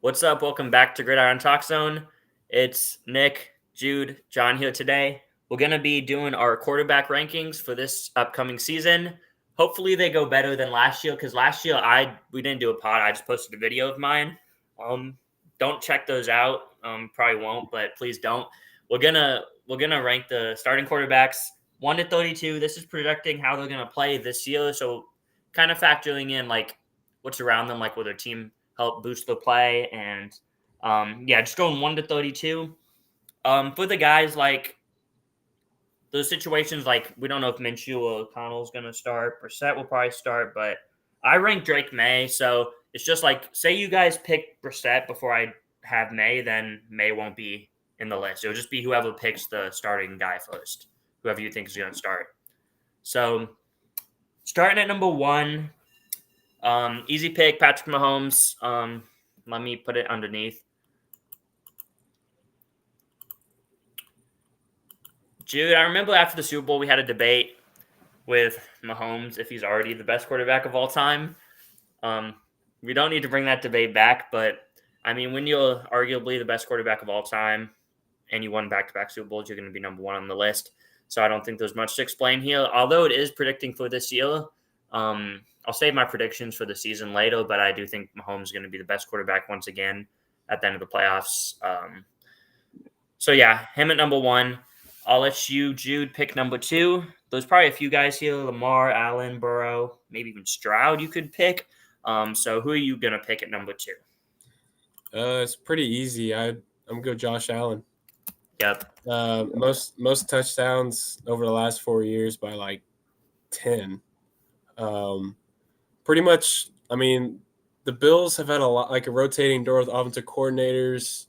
What's up? Welcome back to Gridiron Talk Zone. It's Nick, Jude, John here today. We're going to be doing our quarterback rankings for this upcoming season. Hopefully they go better than last year because last year we didn't do a pod. I just posted a video of mine. Don't check those out. Probably won't, but please don't. We're gonna rank the starting quarterbacks 1 to 32. This is projecting how they're gonna play this year. So kind of factoring in like what's around them, like will their team help boost the play, and just going 1 to 32. For the guys, like those situations, like we don't know if Minshew or O'Connell's going to start. Brissett will probably start, but I rank Drake May, so it's just like say you guys pick Brissett before I have May, then May won't be in the list. It'll just be whoever picks the starting guy first, whoever you think is going to start. So starting at number 1. Easy pick, Patrick Mahomes. Let me put it underneath. Jude, I remember after the Super Bowl, we had a debate with Mahomes if he's already the best quarterback of all time. We don't need to bring that debate back, but I mean, when you're arguably the best quarterback of all time and you won back-to-back Super Bowls, you're going to be number 1 on the list. So I don't think there's much to explain here. Although it is predicting for this year, I'll save my predictions for the season later, but I do think Mahomes is going to be the best quarterback once again at the end of the playoffs. So yeah, him at number 1. I'll let you, Jude, pick number 2. There's probably a few guys here: Lamar, Allen, Burrow, maybe even Stroud you could pick. So who are you going to pick at number 2? It's pretty easy. I'm going to go Josh Allen. Yep. Most touchdowns over the last 4 years by like 10. Pretty much, I mean, the Bills have had a lot, like a rotating door with offensive coordinators.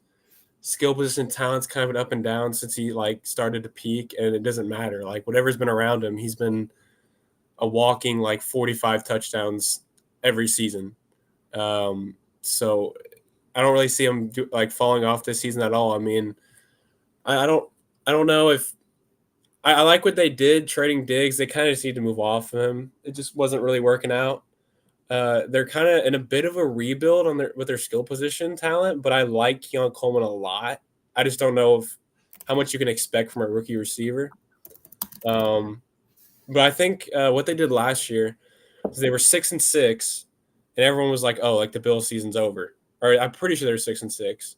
Skill position talent's kind of been up and down since he like started to peak, and it doesn't matter. Like whatever's been around him, he's been a walking like 45 touchdowns every season. So I don't really see him falling off this season at all. I mean, I don't know if I like what they did trading Diggs. They kind of just need to move off of him. It just wasn't really working out. They're kind of in a bit of a rebuild with their skill position talent, but I like Keon Coleman a lot. I just don't know how much you can expect from a rookie receiver. But I think what they did last year is they were 6-6, and everyone was like, "Oh, like the Bills season's over." Or I'm pretty sure they're 6-6.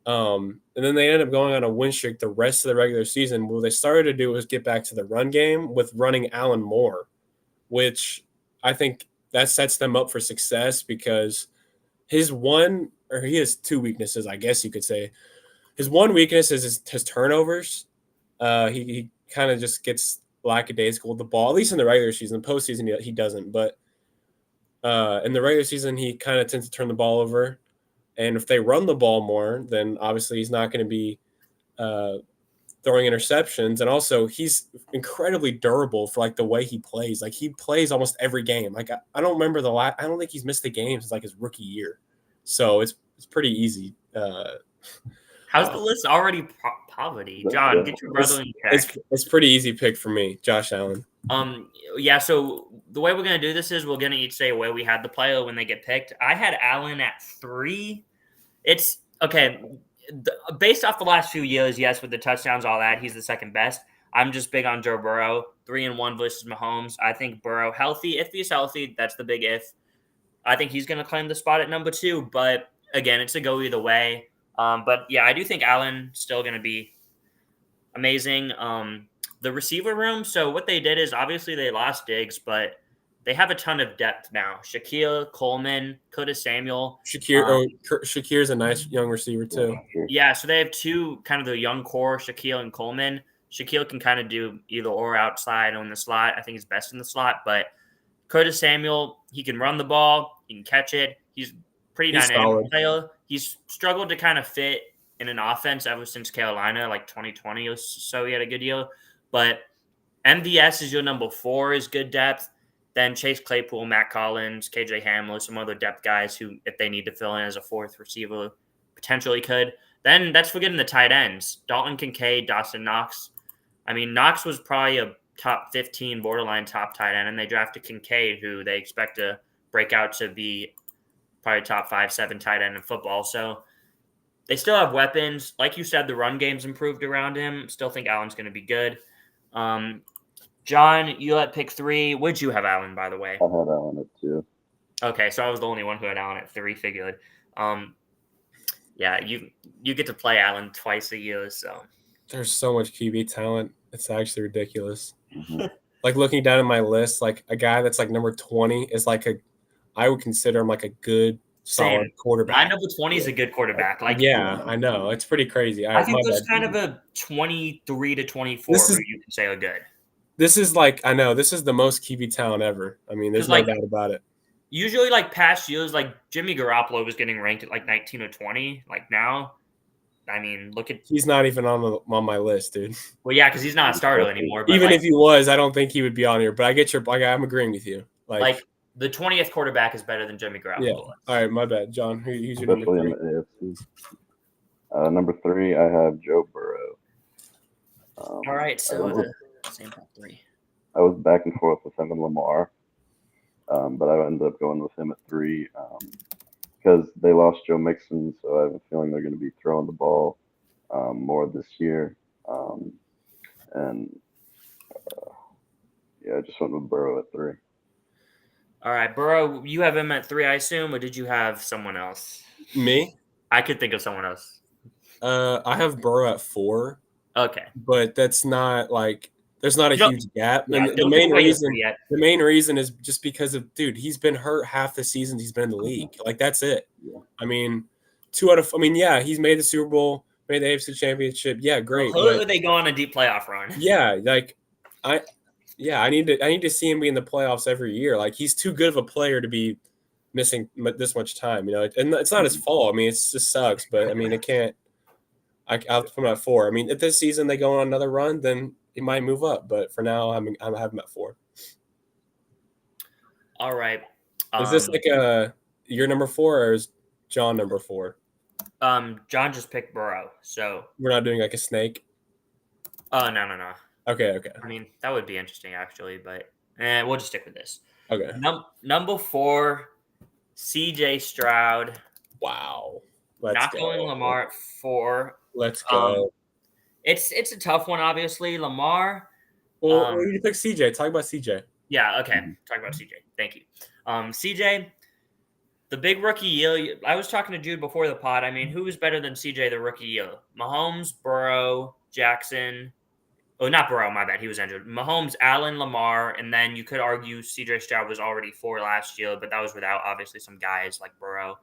And then they ended up going on a win streak the rest of the regular season. What they started to do was get back to the run game with running Allen more, which I think that sets them up for success because he has 2 weaknesses, I guess you could say. His one weakness is his turnovers. He kind of just gets lackadaisical with the ball, at least in the regular season. Postseason, he doesn't. But in the regular season, he kind of tends to turn the ball over. And if they run the ball more, then obviously he's not going to be throwing interceptions. And also, he's incredibly durable for like the way he plays. Like he plays almost every game. Like I don't remember I don't think he's missed a game since like his rookie year. So it's pretty easy. How's the list already poverty? John, get your brother in check. It's pretty easy pick for me, Josh Allen. Yeah, so the way we're going to do this is we're going to each say where we had the player when they get picked. I had Allen at 3. It's okay. Based off the last few years, yes, with the touchdowns, all that, he's the second best. I'm just big on Joe Burrow, 3-1 versus Mahomes. I think Burrow healthy. If he's healthy, that's the big if. I think he's going to claim the spot at number 2, but again, it's a go either way. But yeah, I do think Allen still going to be amazing. The receiver room. So what they did is obviously they lost Diggs, but they have a ton of depth now. Shaquille, Coleman, Curtis Samuel. Shakir's a nice young receiver too. Yeah, so they have 2 kind of the young core, Shaquille and Coleman. Shaquille can kind of do either or outside or in the slot. I think he's best in the slot, but Curtis Samuel, he can run the ball, he can catch it. He's pretty dynamic player. He's struggled to kind of fit in an offense ever since Carolina, like 2020 or so. He had a good year. But MVS is your number 4 is good depth. Then Chase Claypool, Matt Collins, KJ Hamler, some other depth guys who, if they need to fill in as a 4th receiver, potentially could. Then that's forgetting the tight ends. Dalton Kincaid, Dawson Knox. I mean, Knox was probably a top 15, borderline top tight end, and they drafted Kincaid, who they expect to break out to be probably top 5-7 tight end in football. So they still have weapons. Like you said, the run game's improved around him. Still think Allen's going to be good. John, you at pick 3. Would you have Allen, by the way? I had Allen at 2. Okay, so I was the only one who had Allen at 3, figured. Yeah, you get to play Allen twice a year, so. There's so much QB talent. It's actually ridiculous. Mm-hmm. Like looking down at my list, like a guy that's like number 20 is like I would consider him like a good, solid quarterback. My number 20 is a good quarterback. Like, yeah, I know. It's pretty crazy. I think there's kind of a 23 to 24 who you can say are good. This is like, I know, this is the most QB talent ever. I mean, there's no doubt about it. Usually, like past years, like Jimmy Garoppolo was getting ranked at like 19 or 20. Like now, I mean, look at he's not even on my list, dude. Well, yeah, because he's not a starter anymore. But even if he was, I don't think he would be on here. But I get I'm agreeing with you. Like the 20th quarterback is better than Jimmy Garoppolo. Yeah. All right, my bad, John. Who's your number 3? In the AFC. Number 3, I have Joe Burrow. All right, so the same top 3. I was back and forth with him and Lamar, but I ended up going with him at 3 because they lost Joe Mixon, so I have a feeling they're going to be throwing the ball more this year. I just went with Burrow at 3. All right, Burrow, you have him at 3, I assume, or did you have someone else? Me? I could think of someone else. I have Burrow at 4. Okay. But that's not like there's not a huge gap. Yeah, and the main reason is just because of he's been hurt half the seasons he's been in the league. Like that's it. Yeah. I mean, he's made the Super Bowl, made the AFC Championship. Yeah, great. Hopefully they go on a deep playoff run. Yeah, like I need to see him be in the playoffs every year. Like he's too good of a player to be missing this much time, and it's not his fault. I mean, it just sucks, but I mean, it can't. I'll put him at 4. I mean, if this season they go on another run, then he might move up. But for now, I'm having him at 4. All right. Is this like your number 4 or is John number 4? John just picked Burrow, so we're not doing like a snake. Oh no. Okay. I mean, that would be interesting actually, but we'll just stick with this. Okay. Number 4, C.J. Stroud. Wow. Not going Lamar at 4. Let's go. It's a tough one, obviously. Lamar. Well, you pick CJ. Talk about CJ. Yeah, okay. Talk about CJ. Thank you. CJ, the big rookie year. I was talking to Jude before the pod. I mean, who is better than CJ the rookie year? Mahomes, Burrow, Jackson. Oh, not Burrow. My bad. He was injured. Mahomes, Allen, Lamar, and then you could argue CJ Stroud was already 4 last year, but that was without obviously some guys like Burrow.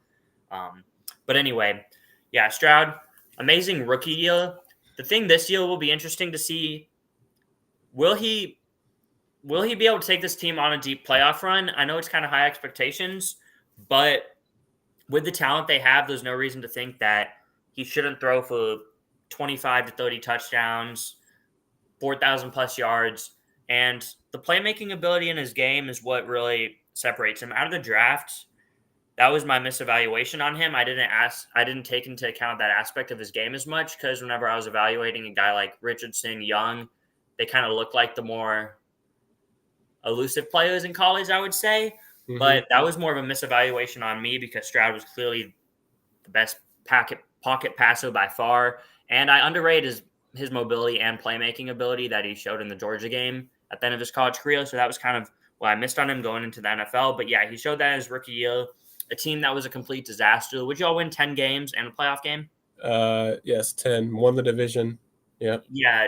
But anyway, yeah, Stroud, amazing rookie year. The thing this year will be interesting to see. Will he be able to take this team on a deep playoff run? I know it's kind of high expectations, but with the talent they have, there's no reason to think that he shouldn't throw for 25 to 30 touchdowns, 4,000 plus yards, and the playmaking ability in his game is what really separates him out of the draft. That was my misevaluation on him. I didn't take into account that aspect of his game as much because whenever I was evaluating a guy like Richardson, Young, they kind of look like the more elusive players in college, I would say. Mm-hmm. But that was more of a misevaluation on me because Stroud was clearly the best pocket passer by far. And I underrated his mobility and playmaking ability that he showed in the Georgia game at the end of his college career. So that was kind of what I missed on him going into the NFL. But yeah, he showed that in his rookie year. A team that was a complete disaster. Would y'all win 10 games and a playoff game? Yes, 10. Won the division. Yeah. Yeah.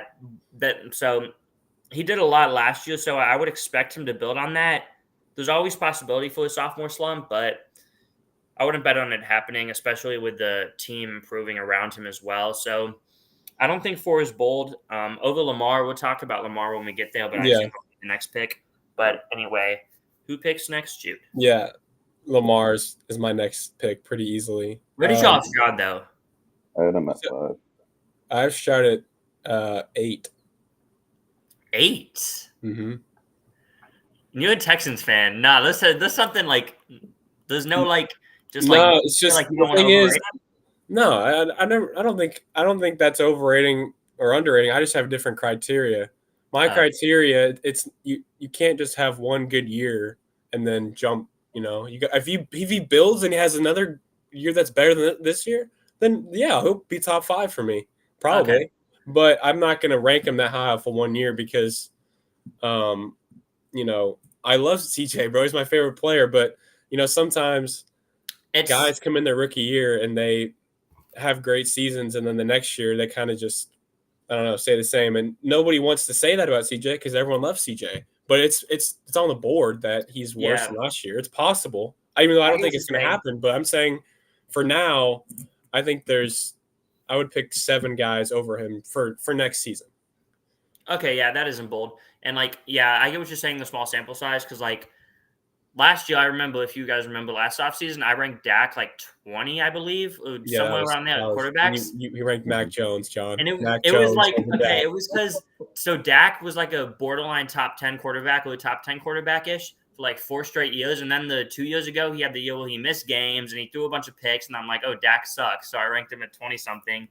So he did a lot last year, so I would expect him to build on that. There's always possibility for a sophomore slump, but I wouldn't bet on it happening, especially with the team improving around him as well. So I don't think 4 is bold. Over Lamar, we'll talk about Lamar when we get there, but I think the next pick. But anyway, who picks next, Jude? Yeah. Lamar's is my next pick pretty easily. Where did y'all have Stroud, though? I had him at 5. I've started 8. 8? Mm-hmm. You're a Texans fan. Nah, there's something like there's no like just no, like it's just like you the don't thing is no. I don't think that's overrating or underrating. I just have different criteria. My criteria, it's you can't just have one good year and then jump You know, if he builds and he has another year that's better than this year, then yeah, he'll be top 5 for me probably. Okay. But I'm not going to rank him that high for 1 year because, you know, I love CJ, bro. He's my favorite player. But, you know, sometimes guys come in their rookie year and they have great seasons. And then the next year they kind of just, I don't know, stay the same. And nobody wants to say that about CJ because everyone loves CJ. But it's on the board that he's worse than last year. It's possible. Even though I don't think it's going to happen. But I'm saying for now, I think I would pick 7 guys over him for next season. Okay, yeah, that isn't bold. And, like, yeah, I get what you're saying, the small sample size, because, like, last year, I remember, if you guys remember last offseason, I ranked Dak, like, 20, I believe, somewhere around there, quarterbacks. You ranked Mac Jones, John. And it Jones was like, okay, it was because, so Dak was like a borderline top 10 quarterback or top 10 quarterback-ish for, like, 4 straight years. And then the 2 years ago, he had the year where he missed games and he threw a bunch of picks. And I'm like, oh, Dak sucks. So I ranked him at 20-something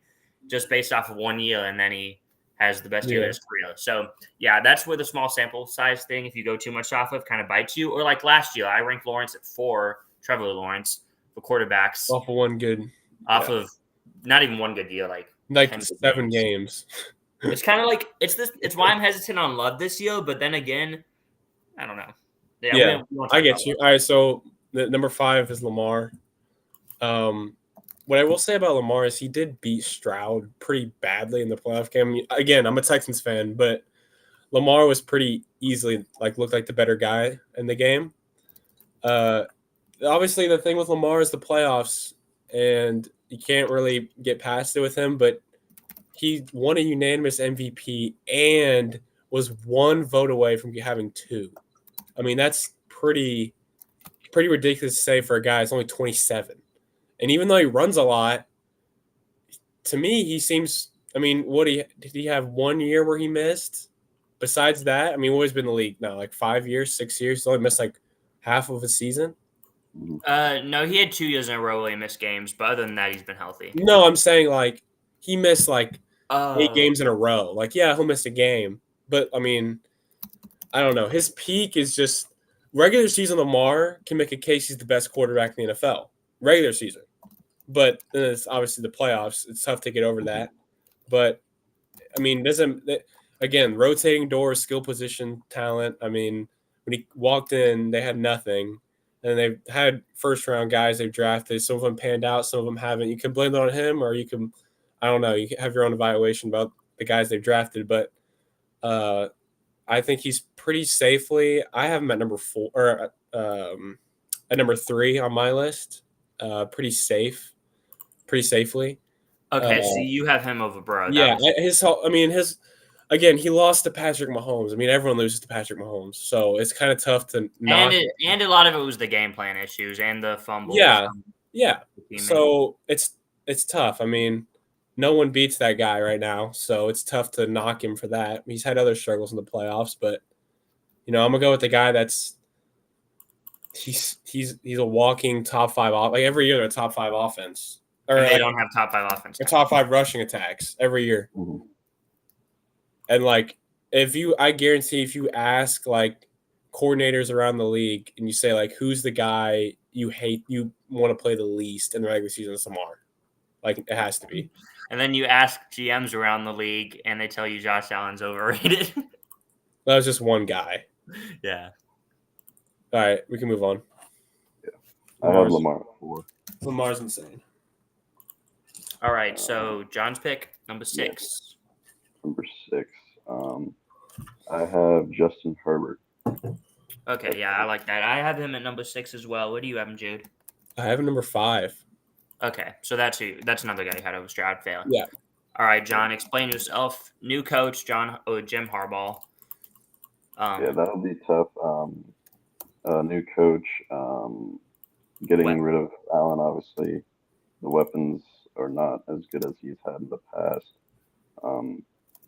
just based off of 1 year. And then he has the best year of his career. So, yeah, that's where the small sample size thing, if you go too much off of, kind of bites you. Or like last year, I ranked Lawrence at 4, Trevor Lawrence, for quarterbacks. Off of one good. Of not even one good year, like 7 games. It's kind of like, it's why I'm hesitant on Love this year. But then again, I don't know. Yeah, I get you. All right, so the number 5 is Lamar. What I will say about Lamar is he did beat Stroud pretty badly in the playoff game. Again, I'm a Texans fan, but Lamar was pretty easily looked like the better guy in the game. Obviously, the thing with Lamar is the playoffs, and you can't really get past it with him. But he won a unanimous MVP and was 1 vote away from having 2. I mean, that's pretty ridiculous to say for a guy that's only 27. And even though he runs a lot, to me, he seems – I mean, did he have 1 year where he missed? Besides that, I mean, what has been in the league now? Like 5 years, 6 years? He's only missed like half of a season? No, he had 2 years in a row where he missed games. But other than that, he's been healthy. No, I'm saying like he missed like 8 games in a row. Like, yeah, he'll miss a game. But, I mean, I don't know. His peak is just – regular season Lamar can make a case he's the best quarterback in the NFL. Regular season. But then it's obviously the playoffs. It's tough to get over that. But, I mean, again, rotating doors, skill position, talent. I mean, when he walked in, they had nothing. And they've had first-round guys they've drafted. Some of them panned out. Some of them haven't. You can blame it on him, or you can, I don't know, you can have your own evaluation about the guys they've drafted. But I think he's pretty safely. I have him at number 4 or at number 3 on my list. Pretty safely. Okay, so you have him over Burrow. Yeah, again, he lost to Patrick Mahomes. I mean, everyone loses to Patrick Mahomes, so it's kind of tough to knock. And a lot of it was the game plan issues and the fumbles. Yeah. So it's tough. I mean, no one beats that guy right now, so it's tough to knock him for that. He's had other struggles in the playoffs, but I'm gonna go with the guy that's he's a walking top 5 off. Like every year, they're a top 5 offense. Or they don't have top 5 offense. Or top 5 rushing attacks every year. Mm-hmm. And I guarantee if you ask coordinators around the league and you say who's the guy you want to play the least in the regular season, it's Lamar. It has to be. And then you ask GMs around the league and they tell you Josh Allen's overrated. That was just one guy. Yeah. All right, we can move on. Yeah. I have Lamar at 4. Lamar's insane. All right, so John's pick, number 6. Number 6. I have Justin Herbert. Okay, yeah, I like that. I have him at number 6 as well. What do you have him, Jude? I have him number 5. Okay, so that's another guy you had over Stroud fail. Yeah. All right, John, explain yourself. New coach, Jim Harbaugh. Yeah, that'll be tough. New coach, getting rid of Allen, obviously. The weapons are not as good as he's had in the past.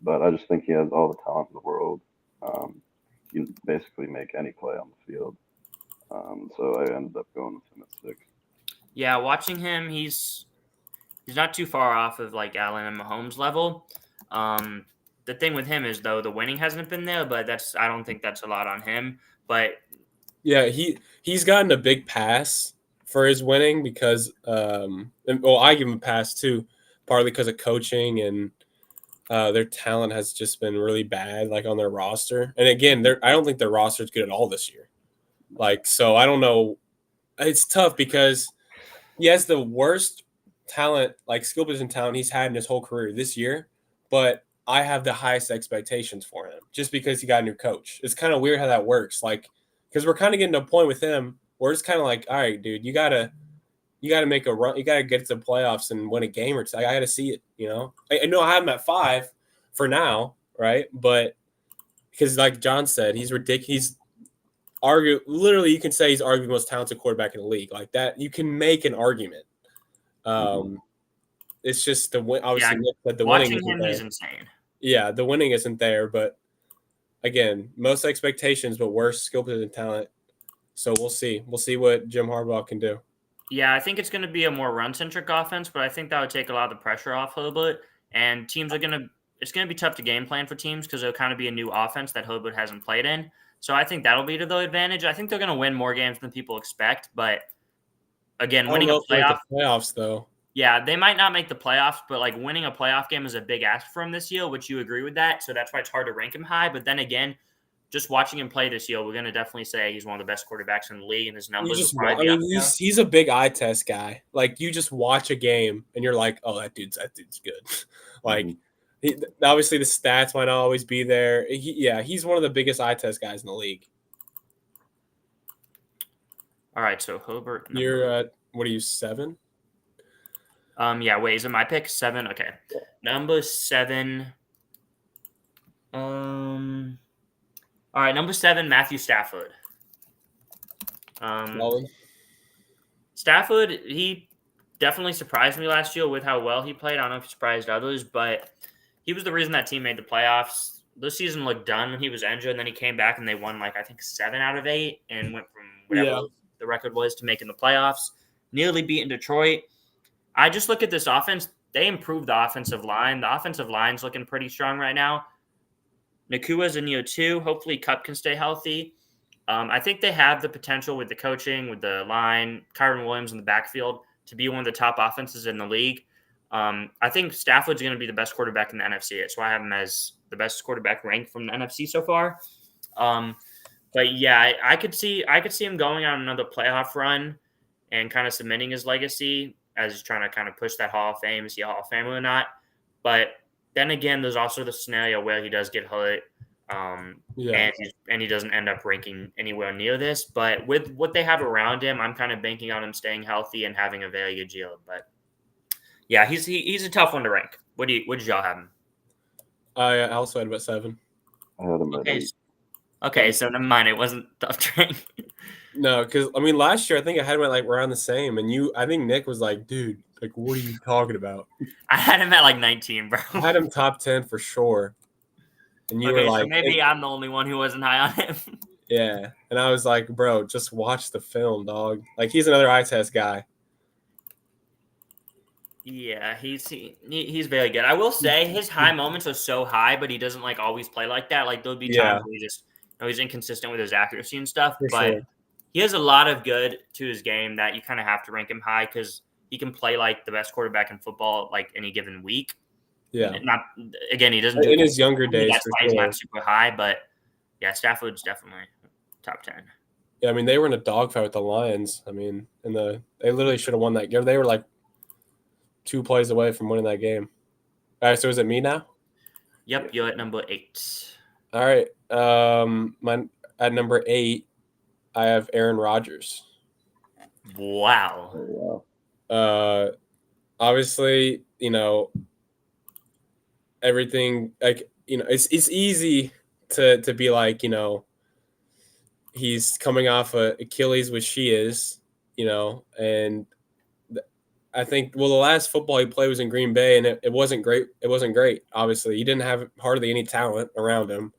But I just think he has all the talent in the world. He can basically make any play on the field. So I ended up going with him at 6. Yeah, watching him, he's not too far off of Allen and Mahomes level. The thing with him is, though, the winning hasn't been there, but I don't think that's a lot on him. But Yeah, he's gotten a big pass for his winning because I give him a pass too, partly because of coaching and their talent has just been really bad, like on their roster. And again, I don't think their roster is good at all this year. Like, so I don't know. It's tough because he has the worst talent, like skill position talent he's had in his whole career this year, but I have the highest expectations for him just because he got a new coach. It's kind of weird how that works. Like, because we're kind of getting to a point with him where it's kind of like, all right, dude, you gotta make a run. You gotta get to the playoffs and win a game or two. I gotta see it. You know, I know I have him at 5 for now, right? But because, like John said, he's ridiculous. Literally, you can say he's arguably the most talented quarterback in the league. Like that, you can make an argument. It's just the win. Obviously, the winning watching isn't him, there. he's insane. Yeah, the winning isn't there, but again, most expectations, but worse skill position talent. So we'll see. We'll see what Jim Harbaugh can do. Yeah, I think it's going to be a more run-centric offense, but I think that would take a lot of the pressure off Halbert. And teams are it's going to be tough to game plan for teams because it'll kind of be a new offense that Halbert hasn't played in. So I think that'll be to their advantage. I think they're going to win more games than people expect, but again, winning a playoffs though. Yeah, they might not make the playoffs, but like winning a playoff game is a big ask for him this year, which you agree with that. So that's why it's hard to rank him high. But then again, just watching him play this year, we're going to definitely say he's one of the best quarterbacks in the league, and his numbers. He's a big eye test guy. Like you just watch a game and you're like, oh, that dude's good. Like obviously the stats might not always be there. He's one of the biggest eye test guys in the league. All right, so Halbert. You're what are you 7? Yeah, wait, is it my pick? 7? Okay. Number 7. All right, number 7, Matthew Stafford. Stafford, he definitely surprised me last year with how well he played. I don't know if he surprised others, but he was the reason that team made the playoffs. This season looked done when he was injured, and then he came back and they won, I think 7 out of 8 and went from whatever the record was to making the playoffs. Nearly beating Detroit. I just look at this offense. They improved the offensive line. The offensive line's looking pretty strong right now. Nakua's in year 2. Hopefully Kupp can stay healthy. I think they have the potential with the coaching, with the line, Kyron Williams in the backfield to be one of the top offenses in the league. I think Stafford's going to be the best quarterback in the NFC. That's why I have him as the best quarterback ranked from the NFC so far. But yeah, I could see him going on another playoff run and kind of cementing his legacy as he's trying to kind of push that Hall of Fame, is he a Hall of Famer or not? But then again, there's also the scenario where he does get hurt, and he doesn't end up ranking anywhere near this. But with what they have around him, I'm kind of banking on him staying healthy and having a very good year. But yeah, he's a tough one to rank. What did y'all have him? I also had about 7. I had him at 8. Okay, so never mind. It wasn't tough to rank. No, because I mean, last year I think I had him at around the same, and I think Nick was like, "Dude, what are you talking about?" I had him at 19, bro. I had him top 10 for sure, and you were like, so maybe I'm the only one who wasn't high on him. Yeah, and I was like, "Bro, just watch the film, dog. He's another eye test guy." Yeah, he's very good. I will say his high moments are so high, but he doesn't always play like that. There'll be times where he's inconsistent with his accuracy and stuff. But he has a lot of good to his game that you kind of have to rank him high because he can play like the best quarterback in football any given week. Yeah. He doesn't do it in his younger days. That's why he's not super high, but yeah, Stafford's definitely top 10. Yeah, I mean they were in a dogfight with the Lions. I mean, they literally should have won that game. They were 2 plays away from winning that game. All right, so is it me now? Yep, you're at number 8. All right. At number 8, I have Aaron Rodgers. Wow. Obviously, everything it's easy to be he's coming off a Achilles, which she is, and I think the last football he played was in Green Bay, and it wasn't great. It wasn't great. Obviously, he didn't have hardly any talent around him,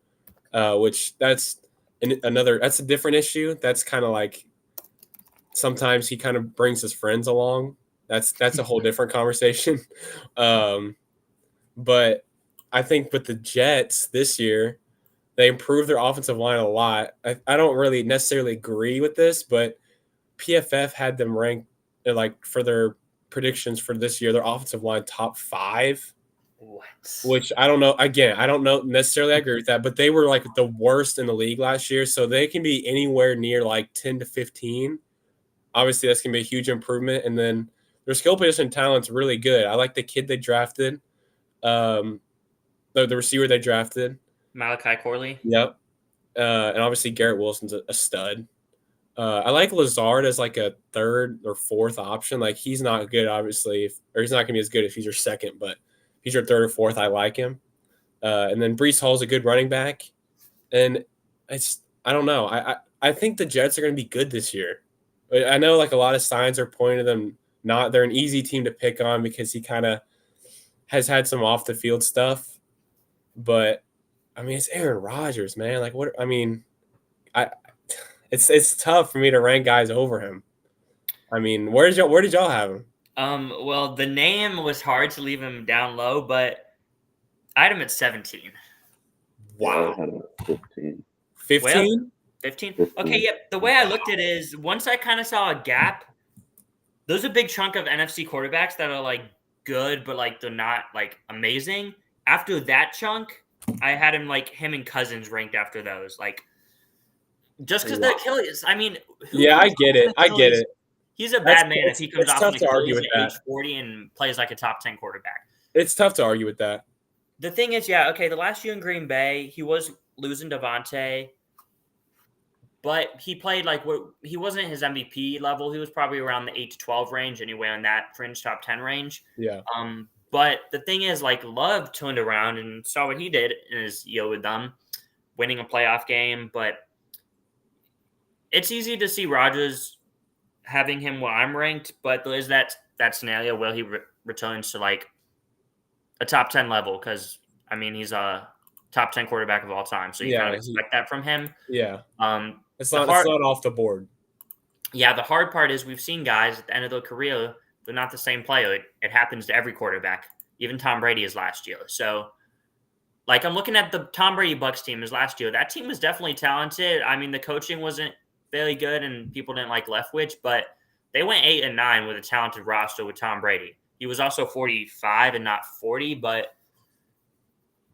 which that's a different issue. That's kind of sometimes he kind of brings his friends along. That's a whole different conversation. But I think with the Jets this year, They improved their offensive line a lot. I don't really necessarily agree with this, but PFF had them ranked like for their predictions for this year, their offensive line top 5. What? Which I don't know. Again, I don't know necessarily I agree with that, but they were like the worst in the league last year, so they can be anywhere near like 10 to 15. Obviously, that's gonna be a huge improvement. And then their skill position talent's really good. I like the kid they drafted, the receiver they drafted. Malachi Corley. Yep. And obviously Garrett Wilson's a stud. I like Lazard as like a 3rd or 4th option. Like he's not good, obviously, or he's not gonna be as good if he's your 2nd, but if he's your 3rd or 4th, I like him. And then Breece Hall's a good running back. And I don't know. I think the Jets are gonna be good this year. I know like a lot of signs are pointing to them they're an easy team to pick on because he kind of has had some off the field stuff. But I mean, it's Aaron Rodgers, man. Like what? I mean, it's tough for me to rank guys over him. I mean, where did y'all have him? Well, the name was hard to leave him down low, but I had him at 17. Wow, I had him at 15. 15? 15? 15. Okay, yeah. The way I looked at it is once I kind of saw a gap, there's a big chunk of NFC quarterbacks that are like good, but like they're not like amazing. After that chunk, I had him and Cousins ranked after those. Like just because the Achilles. I mean, yeah, I get it. I get it. He's a bad man if he comes off an Achilles at age 40 and plays like a top 10 quarterback. It's tough to argue with that. The thing is, yeah, okay, the last year in Green Bay, he was losing Devontae, but he played he wasn't his MVP level. He was probably around the 8 to 12 range anyway, on that fringe top 10 range. Yeah. But the thing is, Love turned around and saw what he did in his year with them, winning a playoff game. But it's easy to see Rodgers having him where I'm ranked, but there is that scenario where he returns to a top 10 level because, I mean, he's a top 10 quarterback of all time. So you kind of expect that from him. Yeah. It's not off the board. Yeah, the hard part is we've seen guys at the end of their career, they're not the same player. It happens to every quarterback. Even Tom Brady is last year. So, I'm looking at the Tom Brady Bucs team as last year. That team was definitely talented. I mean, the coaching wasn't very good and people didn't like Leftwich, but they went 8-9 with a talented roster with Tom Brady. He was also 45 and not 40, but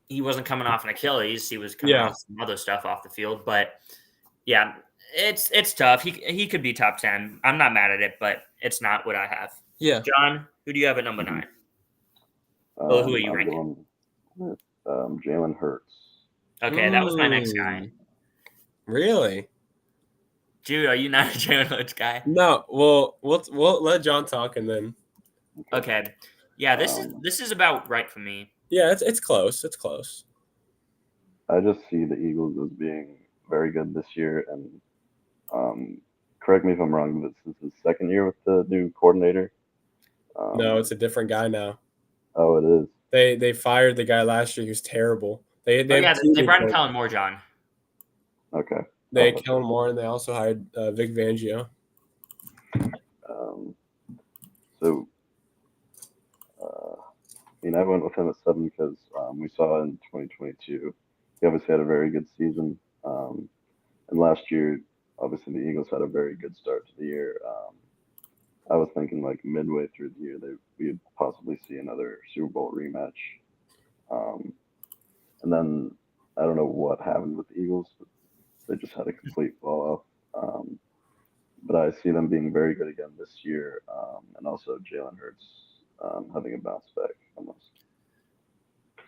he wasn't coming off an Achilles. He was coming off some other stuff off the field. But yeah, it's tough. He could be top 10. I'm not mad at it, but it's not what I have. Yeah. John, who do you have at number 9? Who are you ranking? Jalen Hurts. Okay, that was my next guy. Really? Jude, are you not a Jalen Hurts guy? No. Well, we'll let John talk and then. Okay. Yeah, this is about right for me. Yeah, it's close. It's close. I just see the Eagles as being very good this year, and correct me if I'm wrong, but this is his 2nd year with the new coordinator. No, it's a different guy now. Oh, it is. They fired the guy last year. He was terrible. They brought in Kellen Moore, John. Okay. They had Kellen Moore, and they also hired Vic Fangio. I went with him at 7 because we saw in 2022 he obviously had a very good season. And last year, obviously, the Eagles had a very good start to the year. I was thinking midway through the year we'd possibly see another Super Bowl rematch. And then I don't know what happened with the Eagles, but they just had a complete fall off. But I see them being very good again this year, and also Jalen Hurts having a bounce back almost.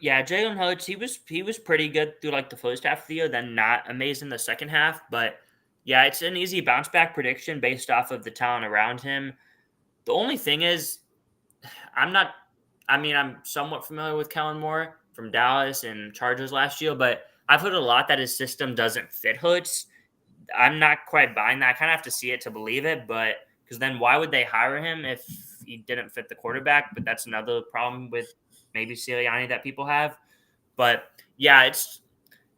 Yeah, Jalen Hurts, he was pretty good through the first half of the year, then not amazing the second half. But yeah, it's an easy bounce back prediction based off of the talent around him. The only thing is, I'm somewhat familiar with Kellen Moore from Dallas and Chargers last year, but I've heard a lot that his system doesn't fit Hurts. I'm not quite buying that. I kind of have to see it to believe it, but because then why would they hire him if he didn't fit the quarterback? But that's another problem with maybe Sirianni that people have. But yeah,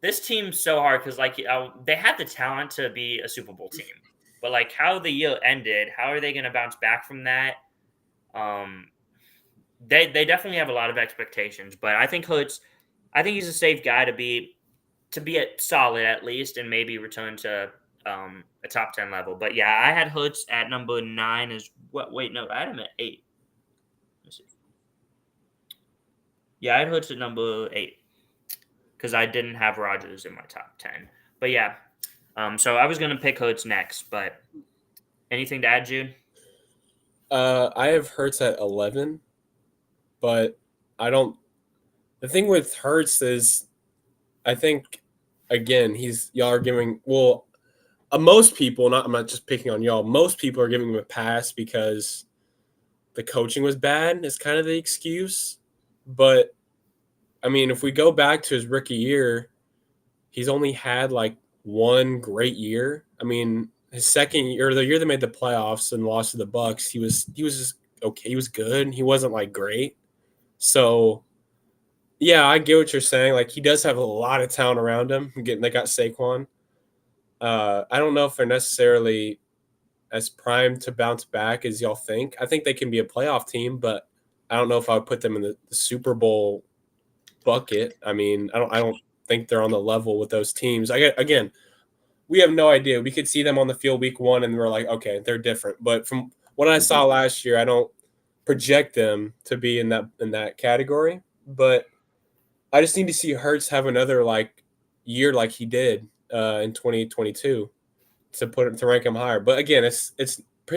this team's so hard because they had the talent to be a Super Bowl team, but how the year ended, how are they going to bounce back from that? They definitely have a lot of expectations, but I think he's a safe guy to be to be at solid at least, and maybe return to a top 10 level. But yeah, I had Hurts at number 9 as what? Wait, no, I had him at 8. Let's see. Yeah, I had Hurts at number 8 because I didn't have Rodgers in my top 10. But yeah, so I was gonna pick Hurts next. But anything to add, Jude? I have Hurts at 11, but I don't. The thing with Hurts is, I think, again, y'all are giving most people. I'm not just picking on y'all. Most people are giving him a pass because the coaching was bad. Is kind of the excuse, but I mean, if we go back to his rookie year, he's only had like one great year. I mean, his second year, the year they made the playoffs and lost to the Bucks, he was just okay. He was good. He wasn't like great. So, yeah, I get what you're saying. Like, he does have a lot of talent around him. They got Saquon. I don't know if they're necessarily as primed to bounce back as y'all think. I think they can be a playoff team, but I don't know if I would put them in the Super Bowl bucket. I mean, I don't think they're on the level with those teams. Again, we have no idea. We could see them on the field week 1, and we're like, okay, they're different. But from what I saw last year, I don't project them to be in that category. But I just need to see Hurts have another like year like he did in 2022 to rank him higher. But again,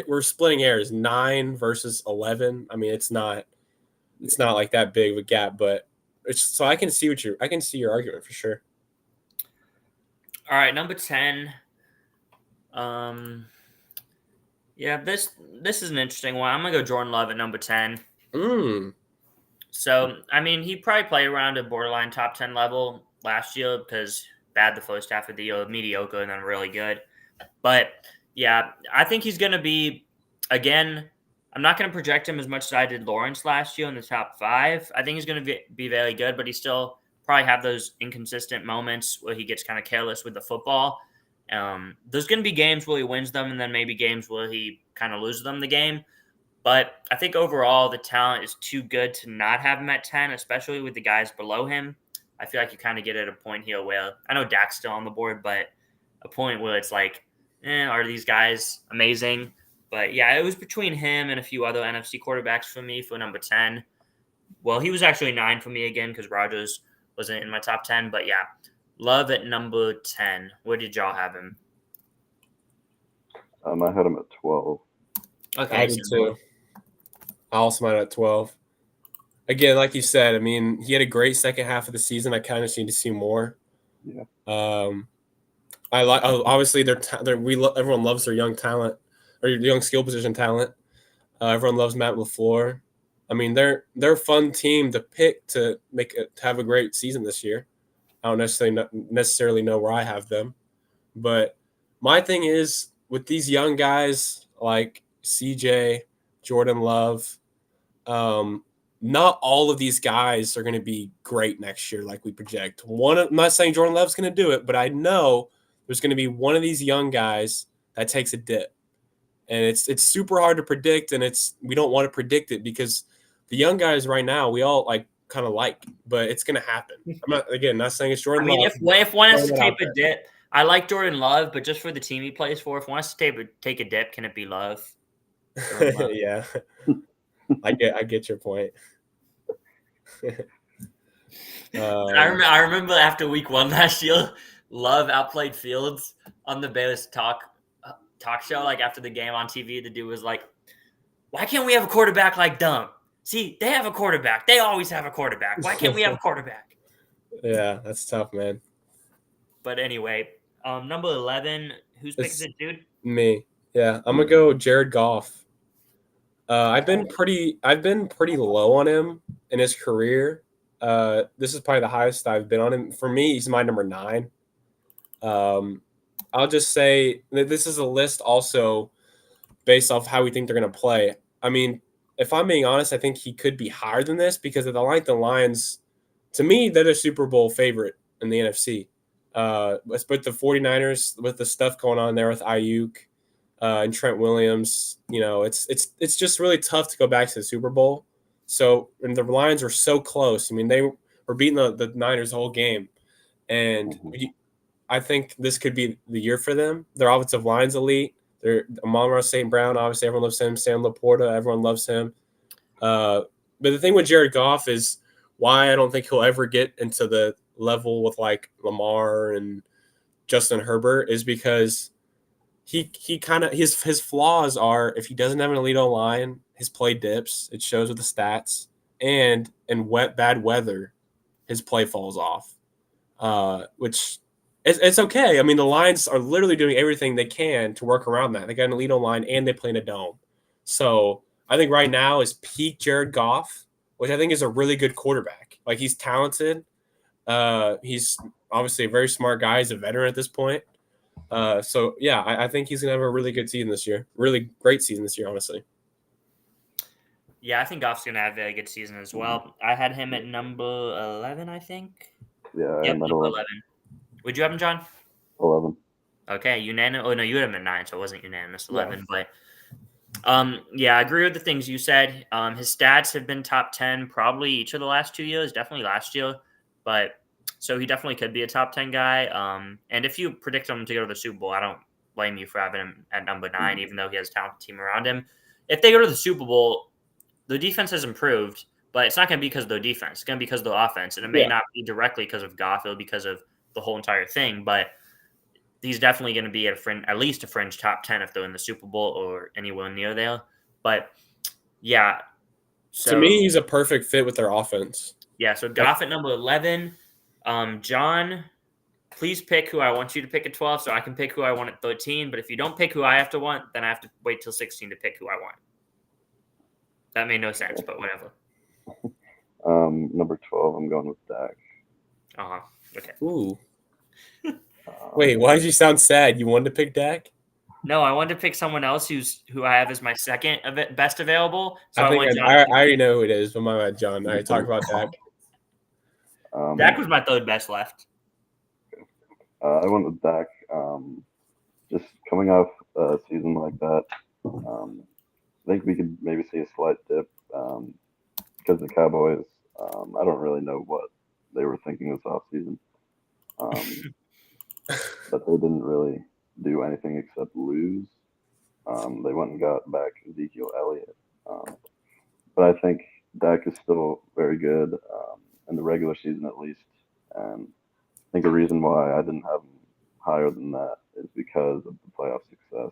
we're splitting hairs, 9 versus 11. I mean, it's not like that big of a gap, but so I can see your argument for sure. All right, number 10. Yeah, this is an interesting one. I'm gonna go Jordan Love at number 10. So, I mean, he probably played around a borderline top 10 level last year because bad the first half of the year, mediocre, and then really good. But yeah, I think he's gonna be again. I'm not going to project him as much as I did Lawrence last year in the top 5. I think he's going to be very good, but he still probably have those inconsistent moments where he gets kind of careless with the football. There's going to be games where he wins them, and then maybe games where he kind of loses them the game. But I think overall the talent is too good to not have him at 10, especially with the guys below him. I feel like you kind of get at a point here where I know Dak's still on the board, but a point where it's like, are these guys amazing? But yeah, it was between him and a few other NFC quarterbacks for me for number 10. Well, he was actually 9 for me again because Rodgers wasn't in my top 10. But yeah, Love at number 10. Where did y'all have him? I had him at 12. Okay, I did too. I also had at 12. Again, like you said, I mean, he had a great second half of the season. I kind of need to see more. Yeah. I like obviously everyone loves their young talent. Or your young skill position talent. Everyone loves Matt LaFleur. I mean, they're a fun team to pick to have a great season this year. I don't necessarily know where I have them, but my thing is with these young guys like CJ, Jordan Love, not all of these guys are going to be great next year like we project. I'm not saying Jordan Love's going to do it, but I know there's going to be one of these young guys that takes a dip. And it's super hard to predict, and we don't want to predict it because the young guys right now we all kind of like, but it's gonna happen. I'm not saying it's Jordan. I mean, Love, if one has to take a dip, I like Jordan Love, but just for the team he plays for, if one has to take a dip, can it be Love? Love. Yeah, I get your point. I remember after week 1 last year, Love outplayed Fields on the Bears talk show, like after the game on TV. The dude was like, why can't we have a quarterback like them? See, they have a quarterback. They always have a quarterback. Why can't we have a quarterback? Yeah, that's tough, man. But anyway, number 11, whose pick is it, dude? Me. Yeah, I'm gonna go Jared Goff. I've been pretty low on him in his career. This is probably the highest I've been on him. For me, he's my number 9. I'll just say that this is a list also based off how we think they're going to play. I mean, if I'm being honest, I think he could be higher than this because of the Lions, to me, they're the Super Bowl favorite in the NFC. With the 49ers, with the stuff going on there with Ayuk and Trent Williams, it's just really tough to go back to the Super Bowl. So, and the Lions were so close. I mean, they were beating the Niners the whole game. And I think this could be the year for them. Their offensive line's elite. They're Amon-Ra St. Brown, obviously everyone loves him. Sam Laporta, everyone loves him. But the thing with Jared Goff is why I don't think he'll ever get into the level with like Lamar and Justin Herbert is because he kind of his flaws are if he doesn't have an elite line, his play dips. It shows with the stats, and in bad weather, his play falls off. Which it's okay. I mean, the Lions are literally doing everything they can to work around that. They got an elite line and they play in a dome. So I think right now is peak Jared Goff, which I think is a really good quarterback. Like he's talented. He's obviously a very smart guy. He's a veteran at this point. So yeah, I think he's gonna have a really good season this year. Really great season this year, honestly. Yeah, I think Goff's gonna have a very good season as well. I had him at number 11, I think. Yeah, Yep, I'm at number 11. 11. Would you have him, John? 11. Okay, unanimous. Oh no, you had him at 9, so it wasn't unanimous. 11, Yeah. but yeah, I agree with the things you said. His stats have been top 10 probably each of the last 2 years, definitely last year, but so he definitely could be a top 10 guy. And if you predict him to go to the Super Bowl, I don't blame you for having him at number 9, even though he has a talented team around him. If they go to the Super Bowl, the defense has improved, but it's not going to be because of their defense. It's going to be because of the offense, and it may not be directly because of Goff, it'll be because of the whole entire thing. But he's definitely going to be at least a fringe top 10 if they're in the Super Bowl or anywhere near there. But yeah, so to me, he's a perfect fit with their offense. Yeah, so Goff at number 11. John, please pick who I want you to pick at 12 so I can pick who I want at 13. But if you don't pick who I have to want, then I have to wait till 16 to pick who I want. That made no sense, but whatever. Number 12, I'm going with Dak. Okay. Ooh. Wait, why did you sound sad? You wanted to pick Dak? No, I wanted to pick someone else who I have as my second best available. So I already know who it is, but my bad, John. All right, talk about Dak. Dak was my third best left. I went with Dak. Just coming off a season like that, I think we could maybe see a slight dip because the Cowboys, I don't really know what they were thinking this offseason. But they didn't really do anything except lose. They went and got back Ezekiel Elliott. But I think Dak is still very good in the regular season at least. And I think a reason why I didn't have him higher than that is because of the playoff success.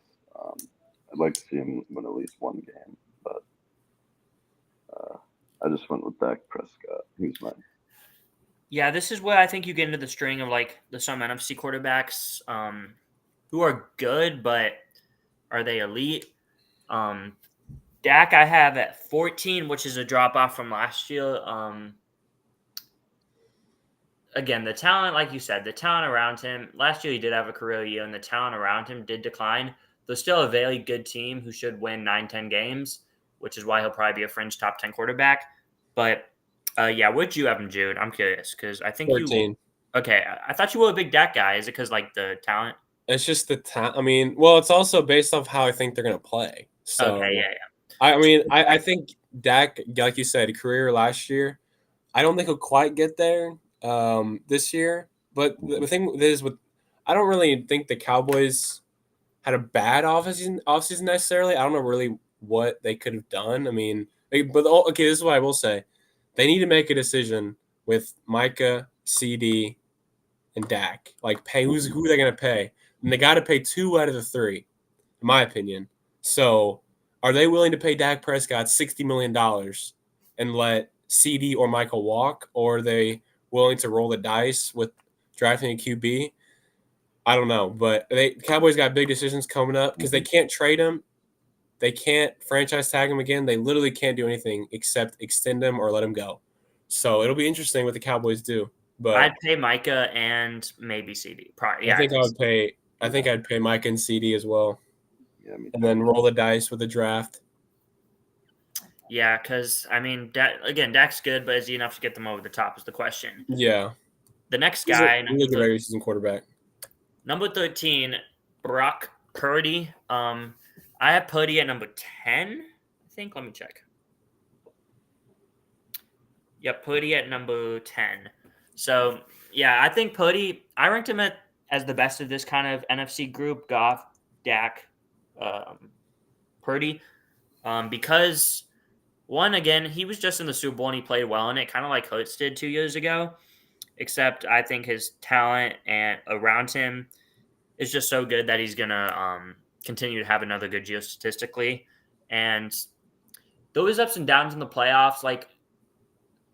I'd like to see him win at least one game, but I just went with Dak Prescott. He's mine. Yeah, this is where I think you get into the string of like some NFC quarterbacks who are good, but are they elite? Dak I have at 14, which is a drop off from last year. Again, the talent, like you said, the talent around him. Last year he did have a career year, and the talent around him did decline. They're still a very good team who should win 9-10 games, which is why he'll probably be a fringe top 10 quarterback. But yeah, would you have him, Jude? I'm curious because I think 13. Okay, I thought you were a big Dak guy. Is it because like the talent? It's just the talent. I mean, well, it's also based off how I think they're gonna play. So Okay, yeah. I think Dak, like you said, career last year. I don't think he'll quite get there this year. But the thing is, I don't really think the Cowboys had a bad offseason necessarily. I don't know really what they could have done. I mean, okay, this is what I will say. They need to make a decision with Micah, CD, and Dak. Like, pay who are they going to pay? And they got to pay 2 out of the 3, in my opinion. So, are they willing to pay Dak Prescott $60 million and let CD or Michael walk? Or are they willing to roll the dice with drafting a QB? I don't know. But Cowboys got big decisions coming up because they can't trade him. They can't franchise tag him again. They literally can't do anything except extend him or let him go. So, it'll be interesting what the Cowboys do. But I'd pay Micah and maybe CD. Probably, yeah. I think I'd pay Micah and CD as well. Yeah, me too. And then roll the dice with the draft. Yeah, because, I mean, Dak's good, but is he enough to get them over the top is the question. Yeah. The next guy. He's a good regular season quarterback. Number 13, Brock Purdy. I have Purdy at number 10, I think. Let me check. Yep, Purdy at number 10. So, yeah, I think Purdy, I ranked him as the best of this kind of NFC group, Goff, Dak, Purdy, because one, again, he was just in the Super Bowl and he played well in it, kind of like Hurts did 2 years ago, except I think his talent and around him is just so good that he's going to continue to have another good year statistically. And those ups and downs in the playoffs, like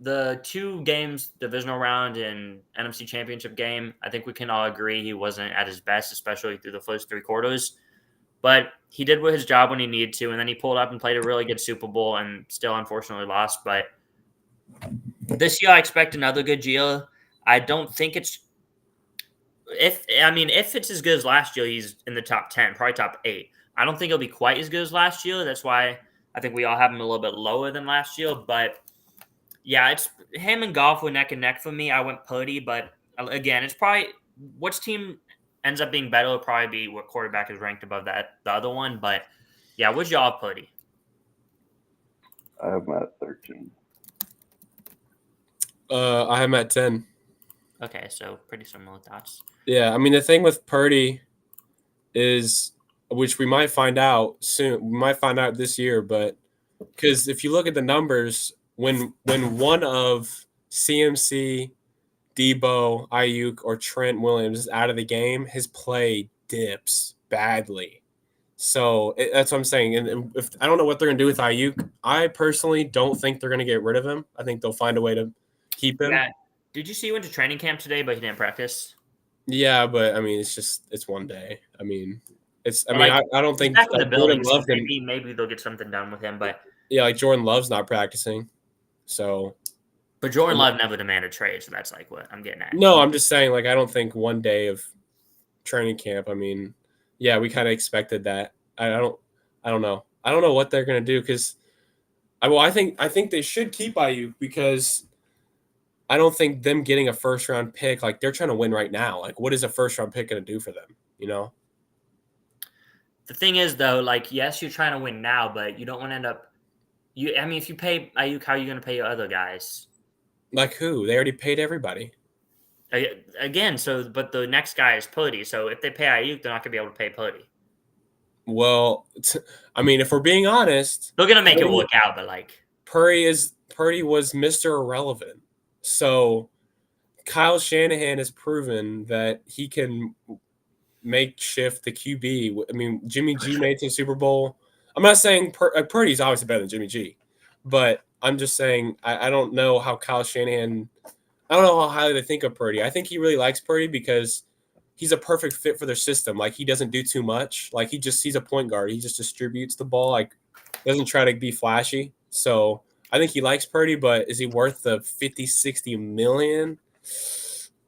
the 2 games, divisional round and NFC Championship game, I think we can all agree he wasn't at his best, especially through the first 3 quarters. But he did his job when he needed to, and then he pulled up and played a really good Super Bowl and still unfortunately lost. But this year I expect another good year. I don't think it's if it's as good as last year, he's in the top 10, probably top 8. I don't think it'll be quite as good as last year. That's why I think we all have him a little bit lower than last year. But yeah, it's him and Goff were neck and neck for me. I went Purdy, but again, it's probably which team ends up being better will probably be what quarterback is ranked above the other one. But yeah, what's y'all have Purdy? I have him at 13. I have him at 10. Okay, so pretty similar thoughts. Yeah, I mean, the thing with Purdy is, which we might find out soon. We might find out this year, but because if you look at the numbers, when one of CMC, Debo, Ayuk, or Trent Williams is out of the game, his play dips badly. So that's what I'm saying. And if I don't know what they're going to do with Ayuk, I personally don't think they're going to get rid of him. I think they'll find a way to keep him. Yeah. Did you see he went to training camp today, but he didn't practice? Yeah, but I mean, it's one day. I mean, Like, I don't think back in the building, Jordan so Love maybe they'll get something done with him. But yeah, like Jordan Love's not practicing. So, but Jordan Love never demanded trade, so that's like what I'm getting at. no, I'm just saying, like, I don't think one day of training camp. I mean, yeah, we kind of expected that. I don't know. I don't know what they're gonna do because, I think they should keep Ayuk because I don't think them getting a first round pick, like they're trying to win right now. Like, what is a first round pick gonna do for them? You know. The thing is, though, like, yes, you're trying to win now, but you don't want to end up. If you pay Ayuk, how are you going to pay your other guys? Like who? They already paid everybody. Again, but the next guy is Purdy. So if they pay Ayuk, they're not going to be able to pay Purdy. Well, I mean, if we're being honest, they're going to make it work out, but like Purdy was Mr. Irrelevant. So Kyle Shanahan has proven that he can make shift the QB. I mean, Jimmy G made it to the Super Bowl. I'm not saying Purdy's obviously better than Jimmy G, but I'm just saying I don't know how Kyle Shanahan – I don't know how highly they think of Purdy. I think he really likes Purdy because he's a perfect fit for their system. Like, he doesn't do too much. Like, he's a point guard. He just distributes the ball. Like, doesn't try to be flashy. So I think he likes Purdy, but is he worth the 50, 60 million?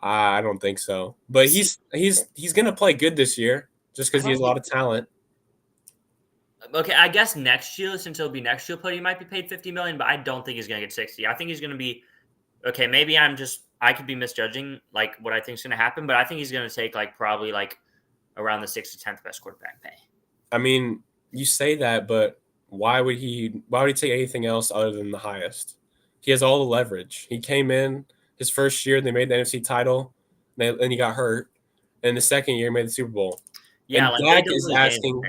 I don't think so. But he's going to play good this year just because he has a lot of talent. Okay, I guess next year, since it'll be next year, Purdy might be paid $50 million, but I don't think he's going to get 60. I think he's going to be okay. Maybe I could be misjudging like what I think is going to happen, but I think he's going to take probably around the 6th to 10th best quarterback pay. I mean, you say that, but why would he take anything else other than the highest? He has all the leverage. He came in his first year, they made the NFC title, and he got hurt. And the second year, he made the Super Bowl. Yeah, and Dak is asking.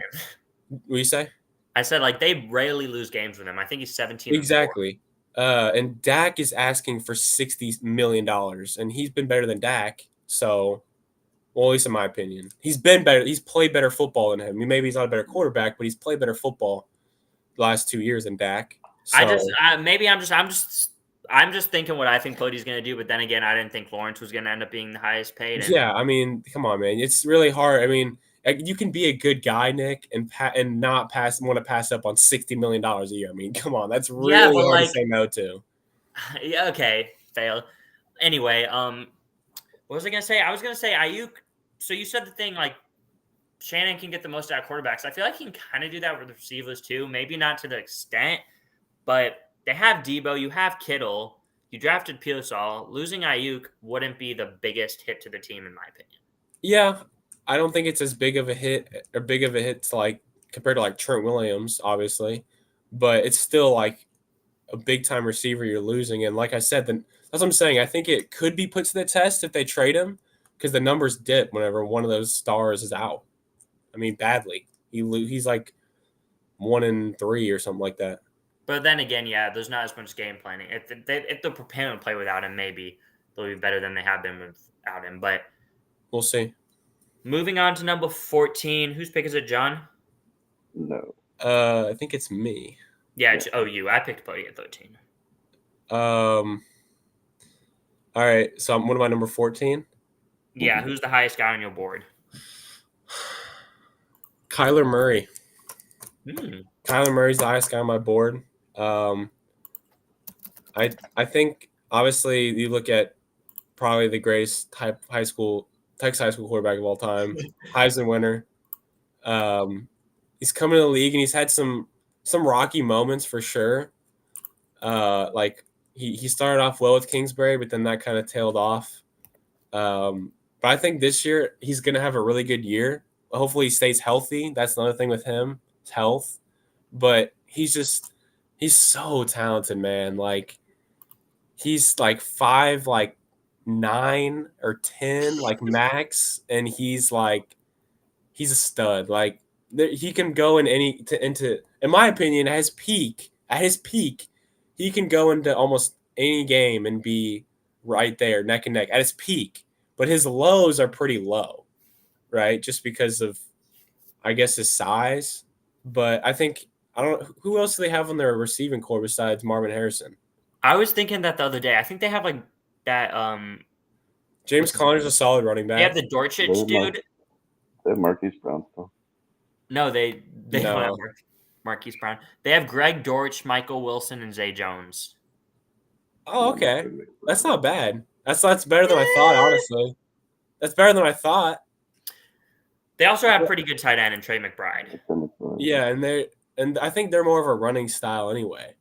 What do you say? I said they rarely lose games with him. I think he's 17. Exactly. And Dak is asking for $60 million, and he's been better than Dak. So, well, at least in my opinion, he's been better. He's played better football than him. Maybe he's not a better quarterback, but he's played better football the last 2 years than Dak. So, I'm just thinking what I think Purdy's going to do, but then again, I didn't think Lawrence was going to end up being the highest paid. Yeah, I mean, come on, man, it's really hard. I mean, you can be a good guy, Nick, and not want to pass up on $60 million a year. I mean, come on, that's really hard to say no to. Yeah, okay, fail. Anyway, what was I going to say? I was going to say Ayuk. So you said the thing Shannon can get the most out of quarterbacks. I feel like he can kind of do that with the receivers too. Maybe not to the extent, but they have Debo. You have Kittle. You drafted Pearsall. Losing Ayuk wouldn't be the biggest hit to the team, in my opinion. Yeah. I don't think it's as big of a hit to compared to Trent Williams, obviously, but it's still a big time receiver you're losing. And like I said, That's what I'm saying. I think it could be put to the test if they trade him because the numbers dip whenever one of those stars is out. I mean, badly. He's like 1-3 or something like that. But then again, yeah, there's not as much game planning. If they're preparing to play without him, maybe they'll be better than they have been without him. But we'll see. Moving on to number 14. Whose pick is it, John? No. I think it's me. Yeah, it's OU. I picked Putty at 13. All right. So what am I, number 14? Yeah, who's the highest guy on your board? Kyler Murray. Hmm. Kyler Murray's the highest guy on my board. I think obviously you look at probably the greatest Texas high school quarterback of all time, Heisman winner. He's coming to the league and he's had some rocky moments for sure. Like he started off well with Kingsbury, but then that kind of tailed off. But I think this year he's going to have a really good year. Hopefully he stays healthy. That's another thing with him, his health. But he's so talented, man. Like he's like 5'9" or 10, like max, and he's a stud. Like he can go into in my opinion, at his peak, he can go into almost any game and be right there, neck and neck at his peak. But his lows are pretty low, right? Just because of, I guess, his size. But I don't know who else do they have on their receiving core besides Marvin Harrison. I was thinking that the other day. I think they have like that. James Conner's a solid running back. They have the Dorchich dude. They have Marquise Brown still. No, they don't have Marquise Brown. They have Greg Dortch, Michael Wilson, and Zay Jones. Oh, okay. That's not bad. That's better than I thought, honestly. That's better than I thought. They also have pretty good tight end in Trey McBride. Yeah, and I think they're more of a running style anyway.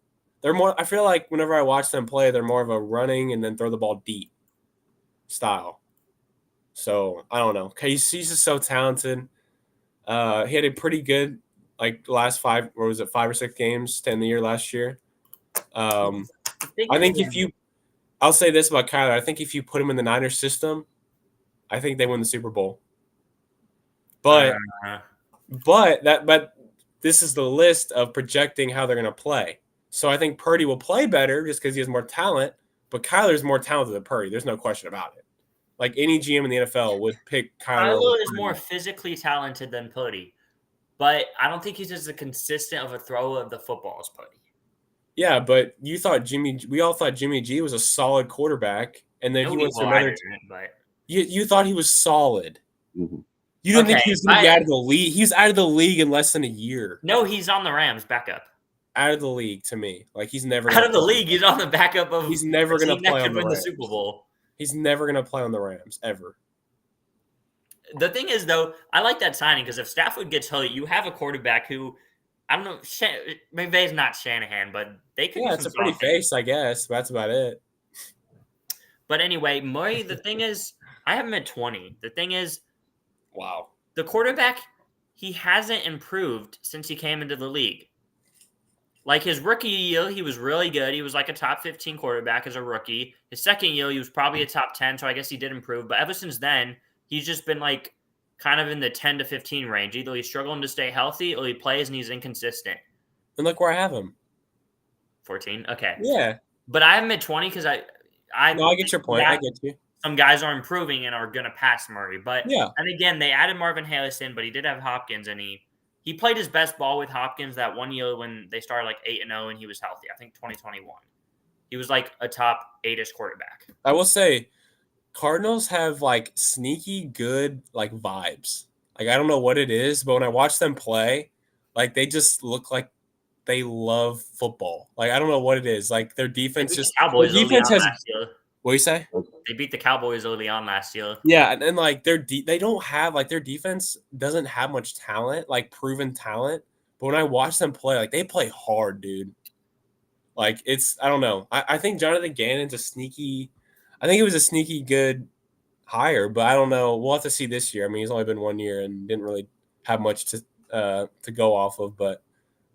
I feel like whenever I watch them play, they're more of a running and then throw the ball deep style. So I don't know. He's just so talented. He had a pretty good last 5 or 6 games to end the year last year. I think I'll say this about Kyler. I think if you put him in the Niners system, I think they win the Super Bowl. But this is the list of projecting how they're going to play. So I think Purdy will play better just because he has more talent, but Kyler's more talented than Purdy. There's no question about it. Like any GM in the NFL would pick Kyler. Kyler is more physically talented than Purdy, but I don't think he's as consistent of a thrower of the football as Purdy. Yeah, but we all thought Jimmy G was a solid quarterback, and then he went to another team. But you thought he was solid. Mm-hmm. You didn't think he was going to be out of the league. He's out of the league in less than a year. No, he's on the Rams backup. Out of the league to me. Like he's never out of the league. He's on the backup of. He's never going to play on the Rams. The Super Bowl. He's never going to play on the Rams ever. The thing is, though, I like that signing because if Stafford gets hurt, you have a quarterback who, I don't know, maybe it's not Shanahan, but they could. Yeah, it's a pretty face, I guess. But that's about it. But anyway, Murray. The thing is, I have him at 20. The thing is, wow. The quarterback, he hasn't improved since he came into the league. Like his rookie year, he was really good. He was like a top 15 quarterback as a rookie. His second year, he was probably a top 10, so I guess he did improve. But ever since then, he's just been like kind of in the 10 to 15 range. Either he's struggling to stay healthy or he plays and he's inconsistent. And look where I have him. 14? Okay. Yeah. But I have him at 20 because I get your point. I get you. Some guys are improving and are going to pass Murray. But yeah. And again, they added Marvin Harrison, but he did have Hopkins, and he played his best ball with Hopkins that one year when they started 8-0 and he was healthy. I think 2021. He was like a top 8-ish quarterback. I will say Cardinals have sneaky good vibes. I don't know what it is, but when I watch them play, they just look like they love football. I don't know what it is. Their defense just Cowboys their defense has. Last year. What do you say? They beat the Cowboys early on last year. Yeah, and they don't have their defense doesn't have much talent, proven talent. But when I watch them play, they play hard, dude. It's I don't know. I think Jonathan Gannon's a sneaky. I think it was a sneaky good hire, but I don't know. We'll have to see this year. I mean, he's only been 1 year and didn't really have much to go off of, but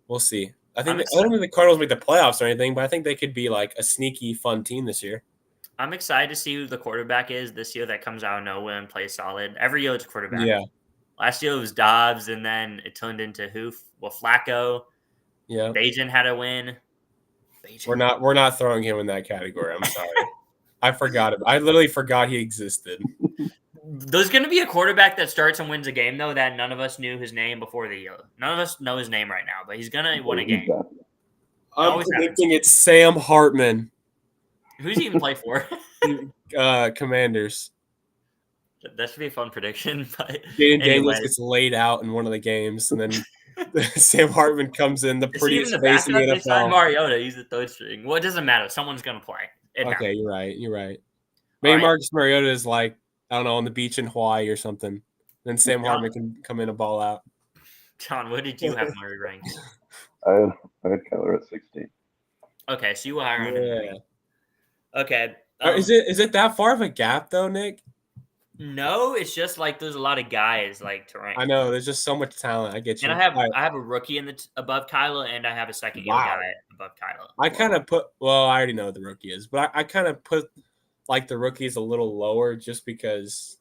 we'll see. I don't think the Cardinals make the playoffs or anything, but I think they could be a sneaky fun team this year. I'm excited to see who the quarterback is this year that comes out of nowhere and plays solid. Every year it's a quarterback. Yeah. Last year it was Dobbs, and then it turned into who? Well, Flacco. Yeah. Bajan had a win. We're not throwing him in that category. I'm sorry. I forgot him. I literally forgot he existed. There's going to be a quarterback that starts and wins a game, though, that none of us knew his name before the year. None of us know his name right now, but he's going to win a game. I'm predicting it's Sam Hartman. Who's he even play for? Commanders. That should be a fun prediction. But Jaden Daniels gets laid out in one of the games, and then Sam Hartman comes in, the prettiest face in the NFL. They signed Mariota. He's the third string. Well, it doesn't matter. Someone's going to play. Okay, you're right. Maybe Marcus Mariota is like, I don't know, on the beach in Hawaii or something. Then Sam Hartman can come in and ball out. John, what did you have Murray ranked? I had Kyler at 16. Okay, so you were higher on him. Okay. Is it that far of a gap though, Nick? No, it's just like there's a lot of guys like to rank. I know there's just so much talent. I get you. And I have a rookie above Kyler, and I have a second year guy above Kyler. I kind of put. Well, I already know what the rookie is, but I kind of put like the rookies a little lower just because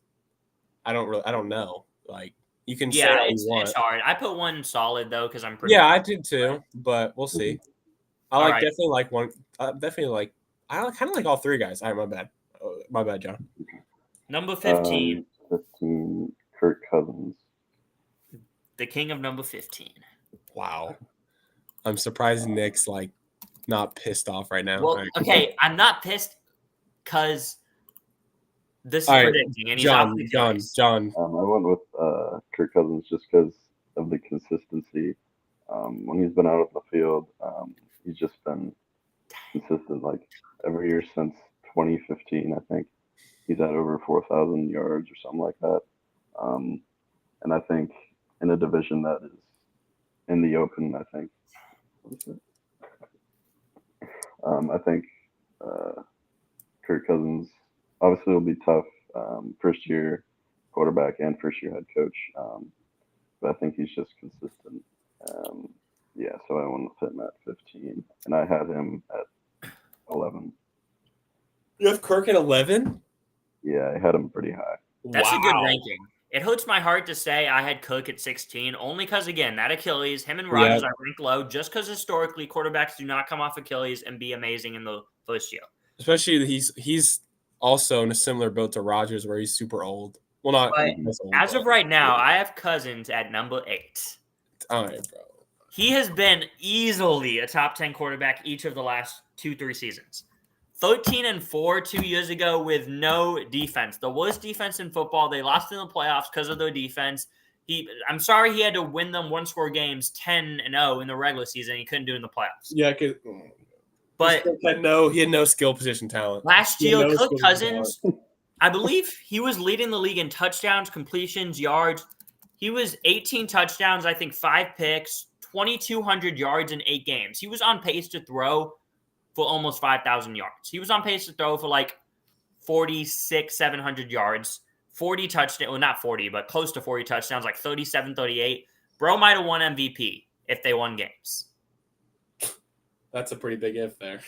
I don't know. Like you can say what you want. It's hard. I put one solid though because I'm pretty. Yeah, I did too, but we'll see. I definitely like one. Definitely like. I kind of like all three guys. All right, my bad, John. Number 15. 15, Kirk Cousins. The king of number 15. Wow. I'm surprised Nick's like not pissed off right now. Well, okay, I'm not pissed because this is predicting, and he's John. I went with Kirk Cousins just because of the consistency. When he's been out of the field, he's just been consistent. Like every year since 2015, I think he's at over 4,000 yards or something like that. And I think in a division that is in the open, I think Kirk Cousins obviously will be tough. First year quarterback and first year head coach. But I think he's just consistent. So I went with him at 15, and I had him at 11. You have Kirk at 11? Yeah, I had him pretty high. That's a good ranking. It hurts my heart to say I had Cook at 16, only because, again, that Achilles, him and Rodgers, I rank low, just because historically quarterbacks do not come off Achilles and be amazing in the first year. Especially he's also in a similar boat to Rodgers where he's super old. Well, not old, as of right now, I have Cousins at number 8. All right, bro. He has been easily a top 10 quarterback each of the last 2-3 seasons. 13-4 2 years ago with no defense. The worst defense in football. They lost in the playoffs because of their defense. I'm sorry he had to win them one-score games 10-0 in the regular season. He couldn't do it in the playoffs. Yeah, but he had no skill position talent. Last year, Kirk Cousins, I believe he was leading the league in touchdowns, completions, yards. He was 18 touchdowns, I think 5 picks, 2,200 yards in 8 games. He was on pace to throw for almost 5,000 yards. He was on pace to throw for like 700 yards, 40 touchdowns. Well, not 40, but close to 40 touchdowns, like 37, 38. Bro might have won MVP if they won games. That's a pretty big if there.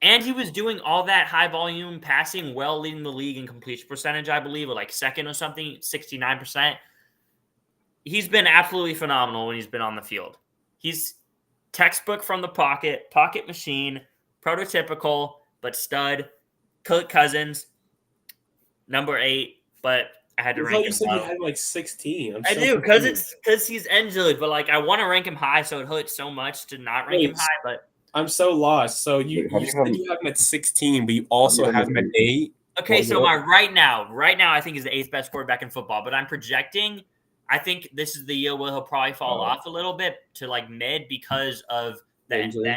And he was doing all that high volume passing, leading the league in completion percentage, I believe, or like second or something, 69%. He's been absolutely phenomenal when he's been on the field. He's textbook from the pocket machine, prototypical, but stud. Kirk Cousins, number 8, but I had to rank him. You said you had like 16. I do because he's injured, but like I want to rank him high, so it hurts so much to not rank him high. But I'm so lost. So you said you have him at 16, but you also have him at 8. Okay, so my right now, I think he's the 8th best quarterback in football, but I'm projecting. I think this is the year where he'll probably fall off a little bit to like mid because of the injury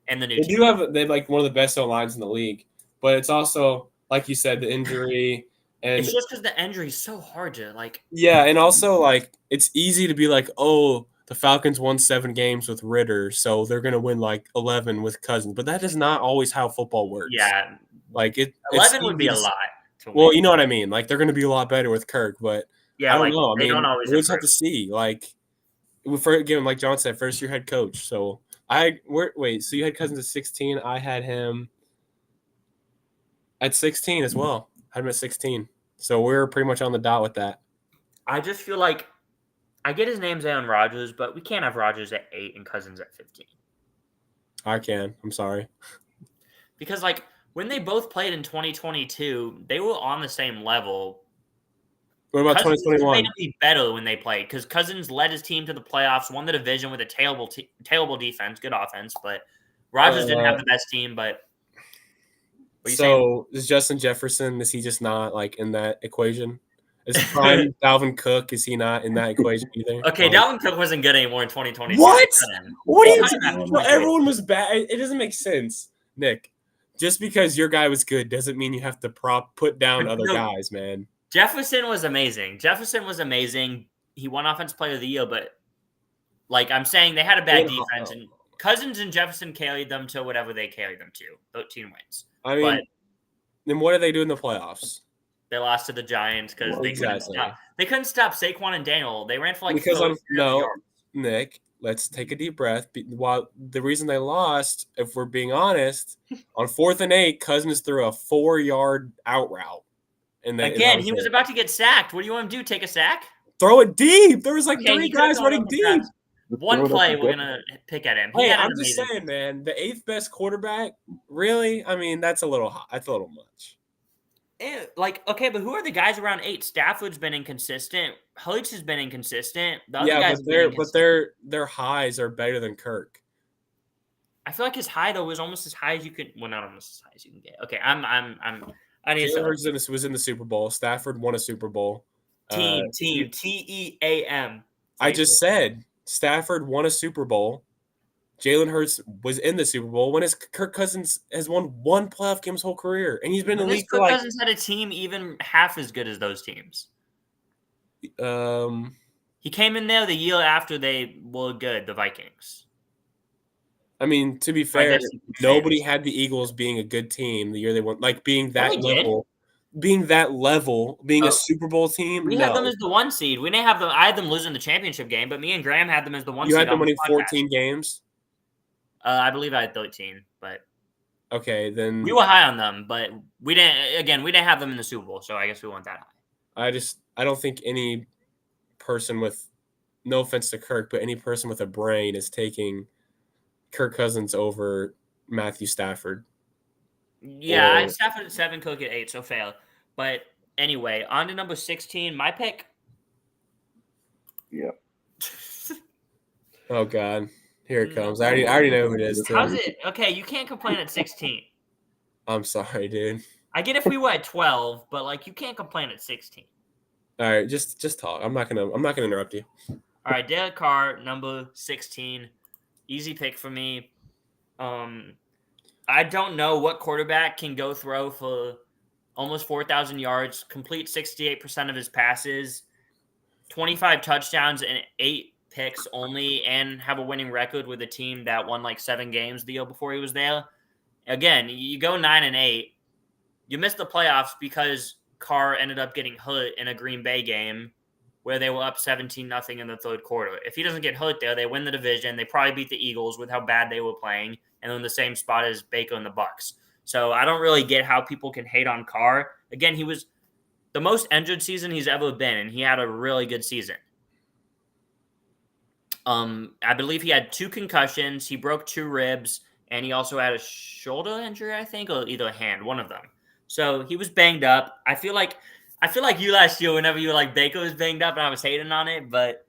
and the new team. They have like one of the best O-lines in the league, but it's also like you said, the injury. And it's just because the injury is so hard to like. Yeah, and also like it's easy to be like, oh, the Falcons won 7 games with Ritter, so they're gonna win like 11 with Cousins. But that is not always how football works. Yeah, like 11 would be a lot. Well, you know what I mean. Like they're gonna be a lot better with Kirk, but yeah, I don't know. They don't always. We just have to see. Like, again, like John said, first year head coach. So so you had Cousins at 16. I had him. At 16 as well. Had him at 16. So we're pretty much on the dot with that. I just feel like I get his name's Aaron Rodgers, but we can't have Rodgers at 8 and Cousins at 15. I can. I'm sorry. Because, like, when they both played in 2022, they were on the same level. What about Cousins 2021? made them be better when they played because Cousins led his team to the playoffs, won the division with a terrible defense, good offense, but Rodgers didn't have the best team. But what are you saying? Is Justin Jefferson, is he just not like in that equation? Is prime Dalvin Cook, is he not in that equation either? Okay, Dalvin Cook wasn't good anymore in 2022. What? What are you talking about? Everyone was bad. It doesn't make sense, Nick. Just because your guy was good doesn't mean you have to put down other guys, man. Jefferson was amazing. He won Offensive Player of the Year, but like I'm saying, they had a bad defense, and Cousins and Jefferson carried them to whatever they carried them to. 13 wins. I mean, then what do they do in the playoffs? They lost to the Giants because they couldn't stop Saquon and Daniel. They ran for like Nick, let's take a deep breath. While the reason they lost, if we're being honest, on 4th and 8, Cousins threw a 4-yard out route. And again, he was about to get sacked. What do you want him to do? Take a sack? Throw it deep. There was like 3 guys running deep. One play, we're gonna pick at him. Hey, I'm just saying, man. The 8th best quarterback, really? I mean, that's a little hot. That's a little much. Okay, but who are the guys around 8? Stafford's been inconsistent. Hurts has been inconsistent. The other guys but their highs are better than Kirk. I feel like his high though was almost as high as you could. Well, not almost as high as you can get. Okay, I need to. Jalen was in the Super Bowl. Stafford won a Super Bowl. Team TEAM. I just said Stafford won a Super Bowl. Jalen Hurts was in the Super Bowl when his Kirk Cousins has won 1 playoff game his whole career, and he's been in the league for Kirk Cousins had a team even half as good as those teams. He came in there the year after they were good, the Vikings. I mean, to be fair, nobody had the Eagles being a good team the year they won, like being that level. Being a Super Bowl team. We had them as the 1 seed. We didn't have them. I had them losing the championship game, but me and Graham had them as the 1 seed. You had them winning 14 games. I believe I had 13, but okay, then we were high on them, but we didn't. Again, we didn't have them in the Super Bowl, so I guess we weren't that high. I don't think any person with, no offense to Kirk, but any person with a brain is taking Kirk Cousins over Matthew Stafford. Yeah, I Stafford at 7, Cook at 8, so fail. But anyway, on to number 16. My pick. Yep. Oh God, here it comes. I already know who it is. How's it? Okay, you can't complain at 16. I'm sorry, dude. I get if we were at 12, but like you can't complain at 16. All right, just talk. I'm not gonna interrupt you. All right, Derek Carr, number 16. Easy pick for me. I don't know what quarterback can go throw for almost 4,000 yards, complete 68% of his passes, 25 touchdowns, and 8 picks only, and have a winning record with a team that won like 7 games the year before he was there. Again, you go 9-8. You miss the playoffs because Carr ended up getting hurt in a Green Bay game where they were up 17-0 in the 3rd quarter. If he doesn't get hurt there, they win the division. They probably beat the Eagles with how bad they were playing, and they're in the same spot as Baker and the Bucs. So I don't really get how people can hate on Carr. Again, he was the most injured season he's ever been, and he had a really good season. I believe he had 2 concussions. He broke 2 ribs, and he also had a shoulder injury, I think, or either a hand, one of them. So he was banged up. I feel like you last year whenever you were like Baker was banged up and I was hating on it, but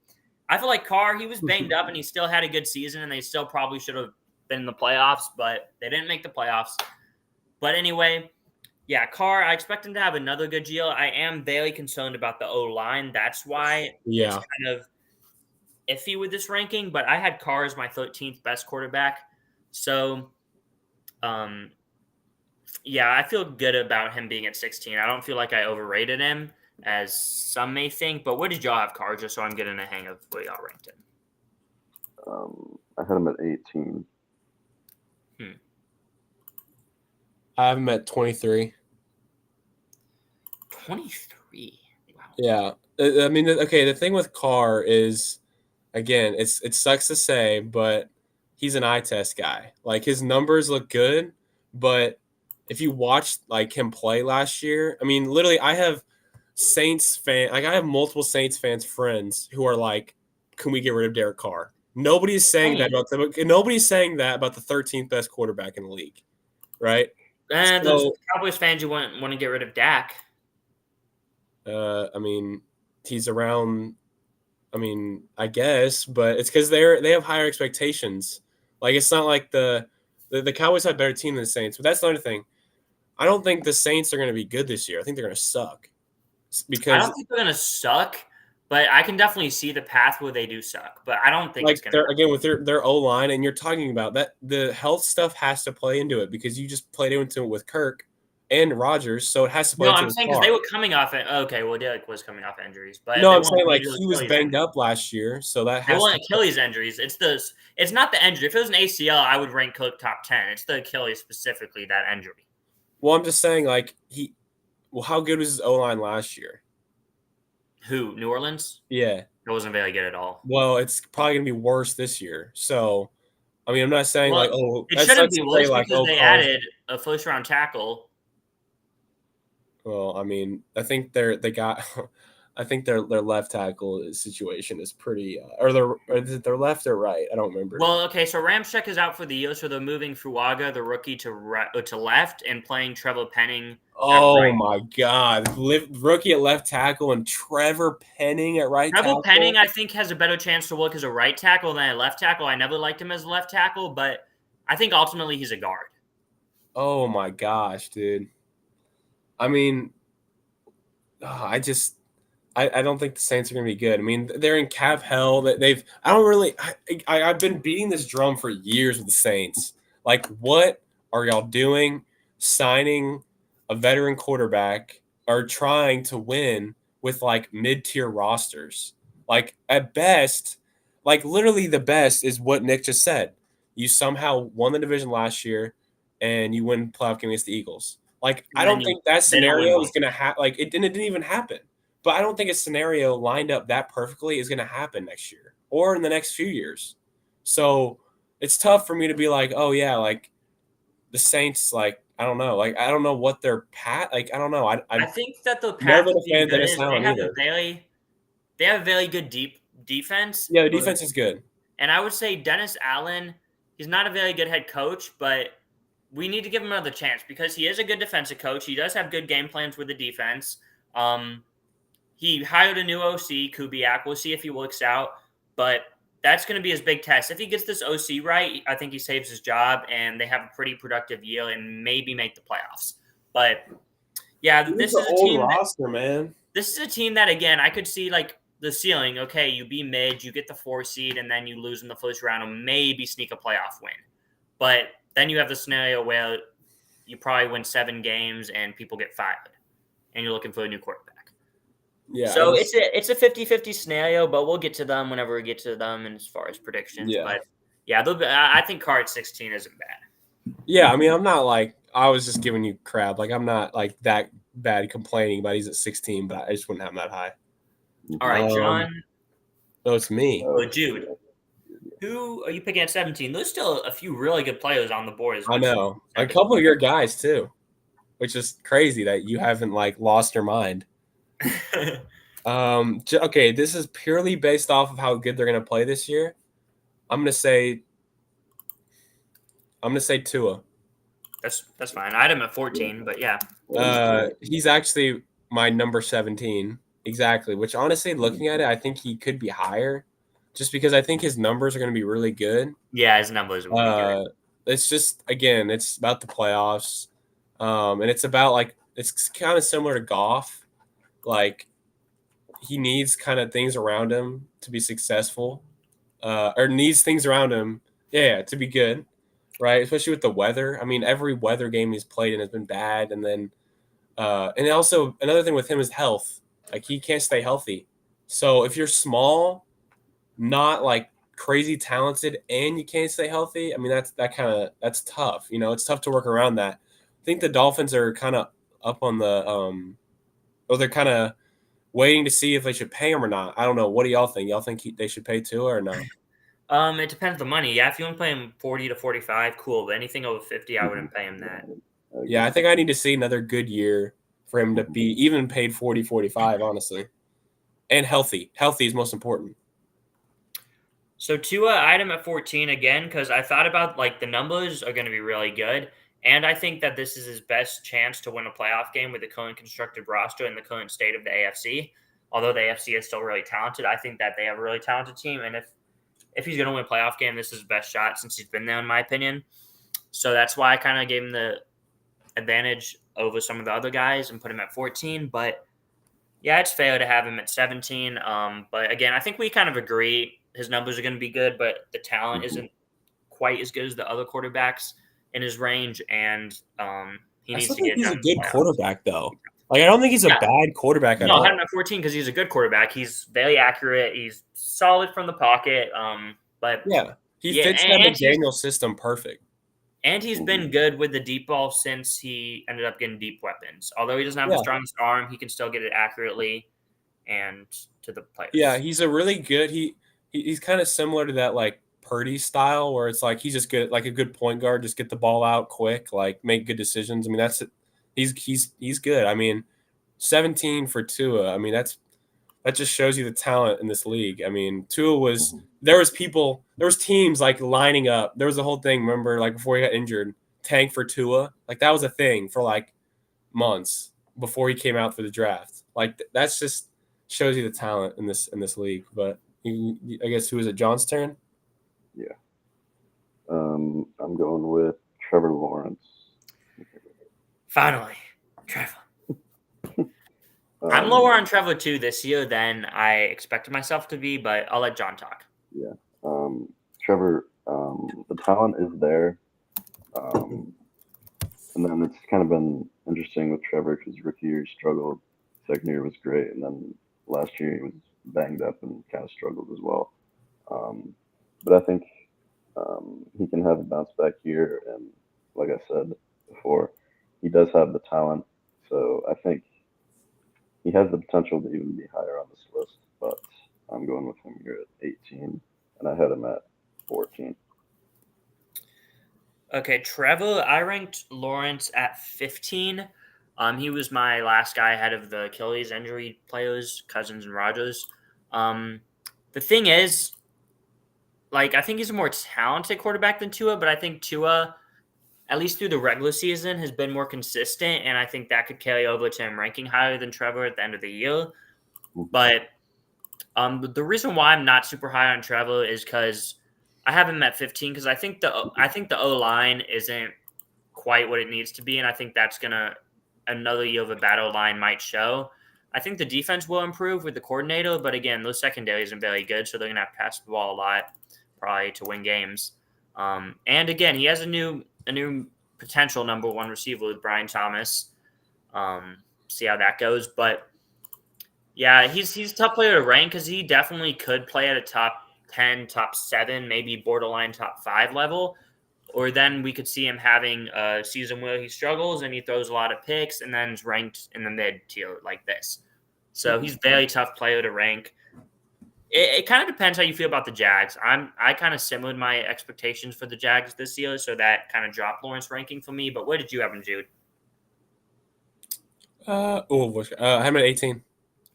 I feel like Carr, he was banged up and he still had a good season and they still probably should have been in the playoffs, but they didn't make the playoffs. But anyway, yeah, Carr, I expect him to have another good year. I am very concerned about the O-line. That's why it's kind of iffy with this ranking, but I had Carr as my 13th best quarterback. So, yeah, I feel good about him being at 16. I don't feel like I overrated him, as some may think. But where did y'all have Carr, just so I'm getting a hang of where y'all ranked him? I had him at 18. I have him at 23. 23? Wow. Yeah. I mean, okay, the thing with Carr is, again, it sucks to say, but he's an eye test guy. Like, his numbers look good, but if you watched like him play last year, I mean, literally, I have multiple Saints fans friends who are like, "Can we get rid of Derek Carr?" Nobody's saying that about them. Nobody's saying that about the 13th best quarterback in the league, right? And those Cowboys fans who want to get rid of Dak. I mean, he's around. I mean, I guess, but it's because they have higher expectations. Like, it's not like the Cowboys have a better team than the Saints. But that's another thing. I don't think the Saints are going to be good this year. I think they're going to suck. Because I don't think they're going to suck, but I can definitely see the path where they do suck. But I don't think like it's going to. Again, with their O-line, and you're talking about that, the health stuff has to play into it because you just played into it with Kirk and Rodgers, so it has to play into I'm saying because they were coming off it. Okay, well, Derek was coming off injuries, but no, I'm saying like he was banged up last year, so that has. They want Achilles injuries. It's not the injury. If it was an ACL, I would rank Cook top 10. It's the Achilles specifically, that injury. Well, I'm just saying how good was his O-line last year? Who? New Orleans? Yeah. It wasn't very good at all. Well, it's probably going to be worse this year. So, I mean, I'm not saying it shouldn't be worse because they added a first-round tackle. Well, I mean, I think their left tackle situation is pretty, or is it their left or right? I don't remember. Well, okay, so Ramczyk is out for the year, so they're moving Fuaga, the rookie, to left, and playing Trevor Penning. Oh my God! Rookie at left tackle and Trevor Penning at right tackle. Trevor Penning, I think, has a better chance to work as a right tackle than a left tackle. I never liked him as a left tackle, but I think ultimately he's a guard. Oh my gosh, dude! I mean, I don't think the Saints are going to be good. I mean, they're in cap hell. I've been beating this drum for years with the Saints. Like, what are y'all doing? Signing a veteran quarterback or trying to win with like mid-tier rosters. Like, at best, like literally the best is what Nick just said. You somehow won the division last year and you win playoff game against the Eagles. Like, I don't think that scenario is going to happen. Like, it didn't even happen. But I don't think a scenario lined up that perfectly is going to happen next year or in the next few years. So it's tough for me to be like, oh, yeah, like the Saints, like, I don't know. Like, I don't know what their path, like, I don't know. I think that the path to being good is they have a very good deep defense. Yeah, the defense is good. And I would say Dennis Allen, he's not a very good head coach, but we need to give him another chance because he is a good defensive coach. He does have good game plans with the defense. He hired a new OC, Kubiak. We'll see if he works out, but that's going to be his big test. If he gets this OC right, I think he saves his job, and they have a pretty productive year and maybe make the playoffs. But yeah, this is a team roster, man. This is a team that, again, I could see like the ceiling. Okay, you be mid, you get the 4 seed, and then you lose in the first round and maybe sneak a playoff win. But then you have the scenario where you probably win 7 games and people get fired, and you're looking for a new quarterback. Yeah. So it's a 50-50 scenario, but we'll get to them whenever we get to them and as far as predictions. Yeah. But yeah, I think Carr at 16 isn't bad. Yeah, I mean, I'm not like I was just giving you crap. Like, I'm not like that bad complaining about he's at 16, but I just wouldn't have him that high. All right, John. No, it's me. Jude. Who are you picking at 17? There's still a few really good players on the board. I know. A couple of your guys, too, which is crazy that you haven't, like, lost your mind. Okay, this is purely based off of how good they're going to play this year. I'm going to say Tua. That's fine. I had him at 14, but yeah. He's actually my number 17. Exactly, which honestly, looking at it, I think he could be higher just because I think his numbers are going to be really good. Yeah, his numbers are really good. It's just, again, it's about the playoffs. And it's about, like, it's kind of similar to Goff. Like, he needs kind of things around him to be successful, or needs things around him, to be good, right? Especially with the weather. I mean, every weather game he's played in has been bad. And then, and also another thing with him is health. Like, he can't stay healthy. So if you're small, not like crazy talented, and you can't stay healthy, I mean, that's tough. You know, it's tough to work around that. I think the Dolphins are kind of up on the, they're kind of waiting to see if they should pay him or not. I don't know. What do y'all think? Y'all think they should pay Tua or not? It depends on the money. Yeah, if you want to pay him 40 to 45, cool. But anything over 50, I wouldn't pay him that. Yeah, I think I need to see another good year for him to be even paid 40, 45, honestly. And healthy. Healthy is most important. So Tua, I had him at 14 again because I thought about like the numbers are going to be really good. And I think that this is his best chance to win a playoff game with the current constructed roster and the current state of the AFC. Although the AFC is still really talented, I think that they have a really talented team. And if he's going to win a playoff game, this is his best shot since he's been there, in my opinion. So that's why I kind of gave him the advantage over some of the other guys and put him at 14. But yeah, it's fair to have him at 17. But again, I think we kind of agree his numbers are going to be good, but the talent isn't quite as good as the other quarterbacks in his range, and he I needs still to think get he's a done. good quarterback, though. Like, I don't think he's a bad quarterback at No, I all. had him at 14 because he's a good quarterback. He's very accurate. He's solid from the pocket. But Yeah, he yeah, fits that McDaniel system perfect. And he's been good with the deep ball since he ended up getting deep weapons. Although he doesn't have the strongest arm, he can still get it accurately and to the players. Yeah, he's a really good. He's kind of similar to that like Purdy style, where it's like he's just good, like a good point guard, just get the ball out quick, like make good decisions. I mean, that's it. He's good. I mean, 17 for Tua. I mean, that just shows you the talent in this league. I mean, Tua was there was teams like lining up. There was a whole thing. Remember, like before he got injured, tank for Tua. Like that was a thing for like months before he came out for the draft. Like that's just shows you the talent in this league. But I guess who is it? John's turn. Yeah. I'm going with Trevor Lawrence. Finally, Trevor. I'm lower on Trevor too this year than I expected myself to be, but I'll let John talk. Yeah. Trevor, the talent is there. And then it's kind of been interesting with Trevor because rookie year he struggled, second year was great, and then last year he was banged up and kind of struggled as well. But I think he can have a bounce back year, and like I said before, he does have the talent. So I think he has the potential to even be higher on this list. But I'm going with him here at 18, and I had him at 14. Okay, Trevor, I ranked Lawrence at 15. He was my last guy ahead of the Achilles injury players, Cousins and Rogers. The thing is, like, I think he's a more talented quarterback than Tua, but I think Tua, at least through the regular season, has been more consistent, and I think that could carry over to him ranking higher than Trevor at the end of the year. But the reason why I'm not super high on Trevor is because I have him at 15 because I think the O-line isn't quite what it needs to be, and I think that's another year of a bad O-line might show. I think the defense will improve with the coordinator, but again, those secondary isn't very good, so they're gonna have to pass the ball a lot, probably to win games. And again, he has a new potential number one receiver with Brian Thomas. See how that goes, but yeah, he's a tough player to rank because he definitely could play at a top 10, top 7, maybe borderline top 5 level. Or then we could see him having a season where he struggles and he throws a lot of picks and then is ranked in the mid tier like this. So he's a very tough player to rank. It kind of depends how you feel about the Jags. I kind of simmered my expectations for the Jags this year, so that kind of dropped Lawrence ranking for me. But where did you have him, Jude? I have him at 18.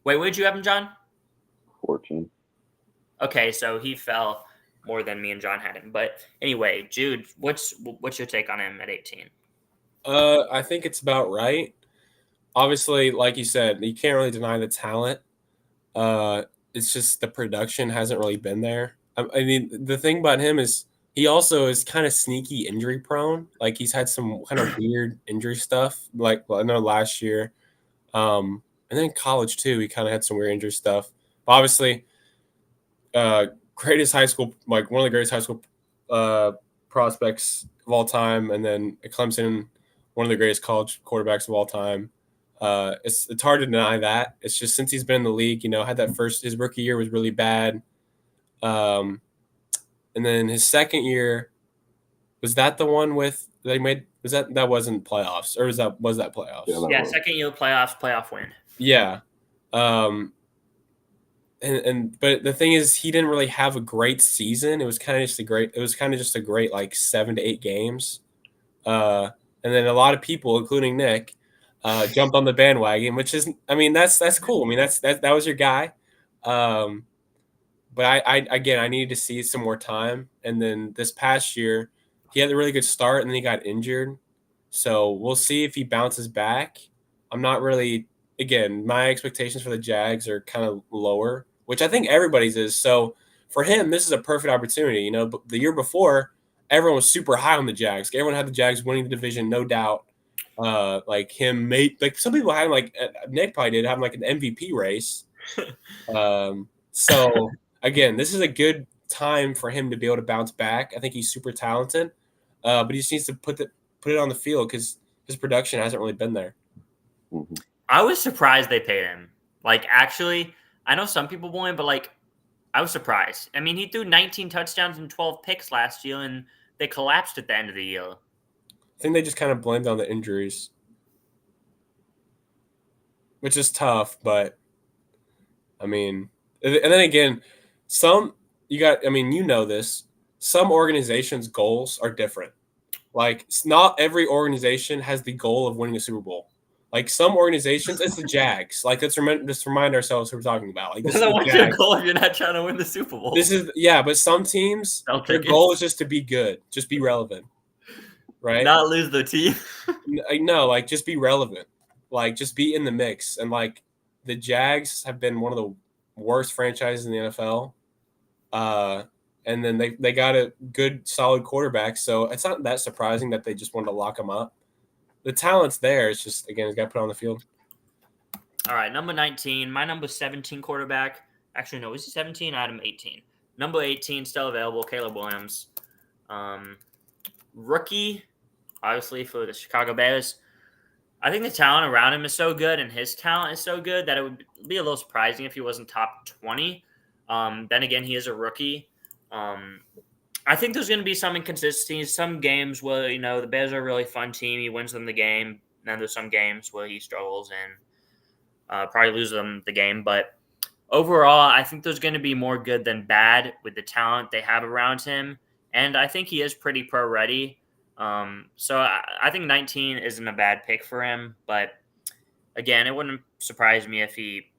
Wait, where did you have him, John? 14. Okay, so he fell more than me and John had him. But anyway, Jude, what's your take on him at 18? I think it's about right. Obviously, like you said, you can't really deny the talent. It's just the production hasn't really been there. I mean, the thing about him is he also is kind of sneaky injury prone. Like he's had some kind of weird injury stuff. Like I know last year, and then in college too, he kind of had some weird injury stuff. But obviously, greatest high school, like one of the greatest high school prospects of all time, and then at Clemson, one of the greatest college quarterbacks of all time. It's hard to deny that. It's just since he's been in the league, had that his rookie year was really bad. And then his second year, was that the one with they made? That wasn't playoffs, or was that playoffs? Yeah, second year playoff win. Yeah. But the thing is, he didn't really have a great season. It was kind of just a great like 7 to 8 games. and then a lot of people, including Nick, jumped on the bandwagon, which is, I mean, that's cool. I mean, that was your guy. But I needed to see some more time. And then this past year, he had a really good start, and then he got injured. So we'll see if he bounces back. I'm not really, again, my expectations for the Jags are kind of lower, which I think everybody's is. So for him, this is a perfect opportunity. You know, the year before, everyone was super high on the Jags. Everyone had the Jags winning the division, no doubt. Like some people had him, like Nick probably did, have him like an MVP race. So again, this is a good time for him to be able to bounce back. I think he's super talented, but he just needs to put it on the field because his production hasn't really been there. Mm-hmm. I was surprised they paid him. Like, actually, I know some people won't, but like, I was surprised. I mean, he threw 19 touchdowns and 12 picks last year, and they collapsed at the end of the year. I think they just kind of blamed on the injuries, which is tough. But I mean, and then again, you know this. Some organizations' goals are different. Like, not every organization has the goal of winning a Super Bowl. Like, some organizations, it's the Jags. Like, let's remind ourselves who we're talking about. Like, this is What's your goal if you're not trying to win the Super Bowl? But some teams, their goal is just to be good, just be relevant, right? Not lose the team. No, like, just be relevant, like, just be in the mix. And like, the Jags have been one of the worst franchises in the NFL. And then they got a good, solid quarterback, so it's not that surprising that they just wanted to lock him up. The talent's there. It's just, again, it's got to put on the field. All right, number 19. My number 17 quarterback. Actually, no, was he 17? I had him 18. Number 18, still available, Caleb Williams. Rookie, obviously, for the Chicago Bears. I think the talent around him is so good, and his talent is so good that it would be a little surprising if he wasn't top 20. Then again, he is a rookie. I think there's going to be some inconsistencies. Some games where, you know, the Bears are a really fun team. He wins them the game. And then there's some games where he struggles and probably loses them the game. But overall, I think there's going to be more good than bad with the talent they have around him. And I think he is pretty pro ready. So I think 19 isn't a bad pick for him. But again, it wouldn't surprise me if he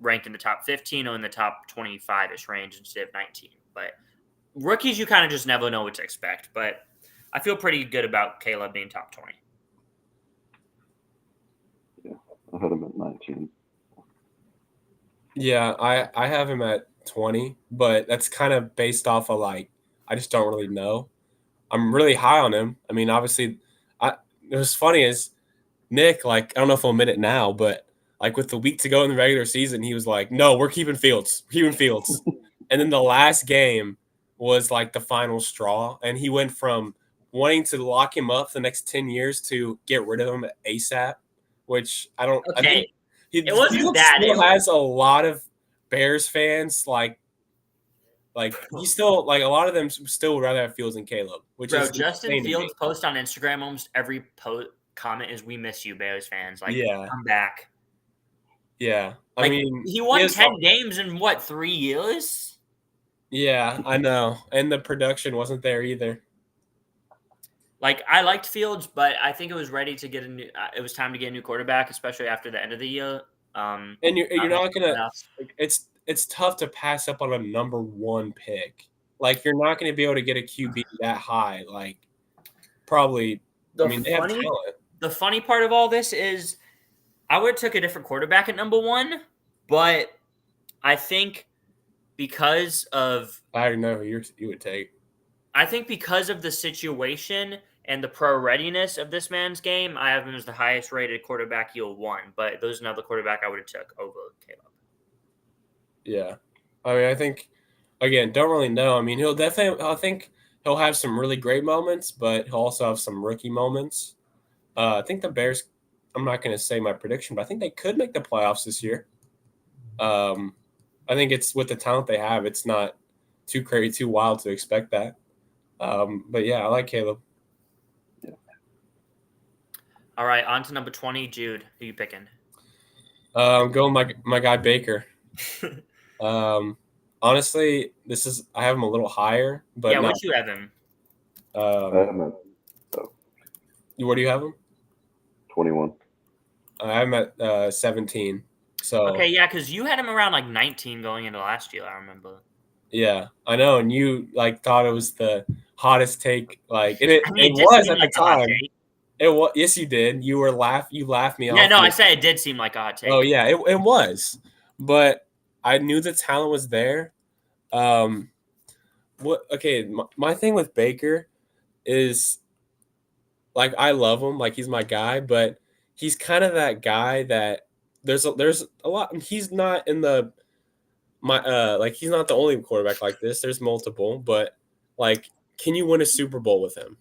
ranked in the top 15 or in the top 25-ish range instead of 19. But rookies, you kind of just never know what to expect. But I feel pretty good about Caleb being top 20. Yeah, I had him at 19. Yeah, I have him at 20, but that's kind of based off of, like, I just don't really know. I'm really high on him. I mean, obviously, it was funny is Nick, like, I don't know if he'll admit it now, but like with the week to go in the regular season, he was like, no, we're keeping Fields. And then the last game was like the final straw. And he went from wanting to lock him up the next 10 years to get rid of him ASAP, which I don't. Okay. I think it wasn't that. Still has a lot of Bears fans, like he still, like, a lot of them still would rather have Fields than Caleb. Which is Justin Fields post on Instagram, almost every comment is, "We miss you, Bears fans. Like, yeah, come back." Yeah, like, I mean, he won 10 games in what, 3 years? Yeah, I know, and the production wasn't there either. Like, I liked Fields, but I think it was ready to get it was time to get a new quarterback, especially after the end of the year. And you're not gonna. It's tough to pass up on a number 1 pick. Like, you're not going to be able to get a QB that high. Like, probably. They have talent. The funny part of all this is, I would have took a different quarterback at number 1, but I think because of I already know who you would take. I think because of the situation and the pro readiness of this man's game, I have him as the highest rated quarterback you'll won. But there's another quarterback I would have took over Caleb. Yeah, I mean, I think, again, don't really know. I mean, I think he'll have some really great moments, but he'll also have some rookie moments. I think the Bears, I'm not going to say my prediction, but I think they could make the playoffs this year. I think it's with the talent they have, it's not too crazy, too wild to expect that. But yeah, I like Caleb. Yeah. All right, on to number 20, Jude. Who you picking? I'm going my guy Baker. Honestly, I have him a little higher, but yeah, where'd you have him? I have him at Where do you have him? 21. I'm at 17. So Okay, yeah, because you had him around like 19 going into last year. I remember. yeah, I know, and you like thought it was the hottest take, like, and I mean, it it did was seem at the like a hot time. take. It was, yes, you did. You laughed me Yeah, off. no, I said it did seem like a hot take. Oh yeah, it was, but I knew the talent was there. What? Okay, my thing with Baker is like I love him, like he's my guy, but he's kind of that guy that there's a lot. He's not in the like he's not the only quarterback like this. There's multiple, but like, can you win a Super Bowl with him?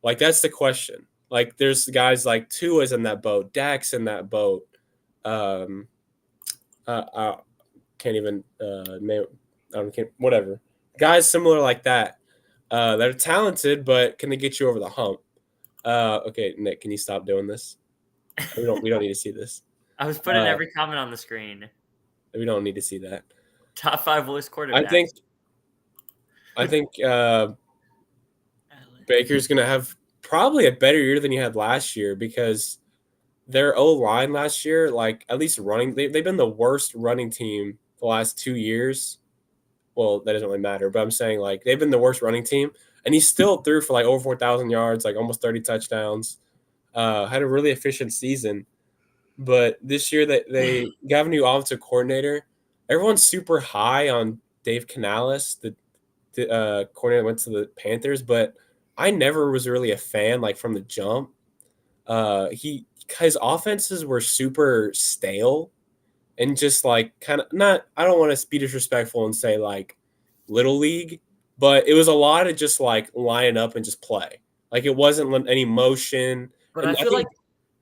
Like that's the question. Like there's guys like Tua's in that boat, Dak's in that boat. Um, I can't even name. Whatever. Guys similar like that. They're talented, but can they get you over the hump? Okay, Nick, can you stop doing this? We don't need to see this. I was putting every comment on the screen. We don't need to see that. Top 5 worst quarterbacks. I think Baker's gonna have probably a better year than he had last year because their O line last year, like at least running, they've been the worst running team the last 2 years. Well, that doesn't really matter, but I'm saying like they've been the worst running team, and he still threw for like over 4,000 yards, like almost 30 touchdowns. Had a really efficient season, but this year that they got a new offensive coordinator, everyone's super high on Dave Canales, the coordinator went to the Panthers, but I never was really a fan like from the jump. His offenses were super stale and just like kind of not. I don't want to be disrespectful and say like little league, but it was a lot of just like line up and just play. Like it wasn't any motion. But And I feel like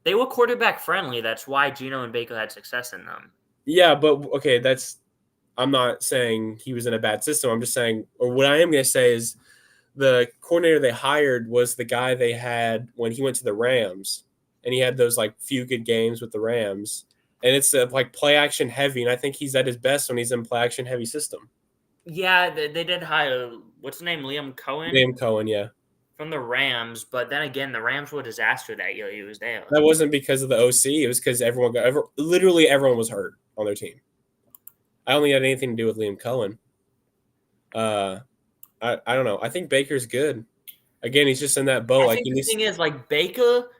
they were quarterback friendly. That's why Gino and Baker had success in them. Yeah, but okay, I'm not saying he was in a bad system. I'm just saying, or what I am going to say is the coordinator they hired was the guy they had when he went to the Rams, and he had those like few good games with the Rams. And it's like play action heavy, and I think he's at his best when he's in play action heavy system. Yeah, they did hire what's the name, Liam Cohen. Liam Cohen, yeah. From the Rams, but then again, the Rams were a disaster that year he was there. That wasn't because of the OC. It was because literally everyone was hurt on their team. I only had anything to do with Liam Cohen. I don't know. I think Baker's good. Again, he's just in that boat. I think the thing is, like Baker,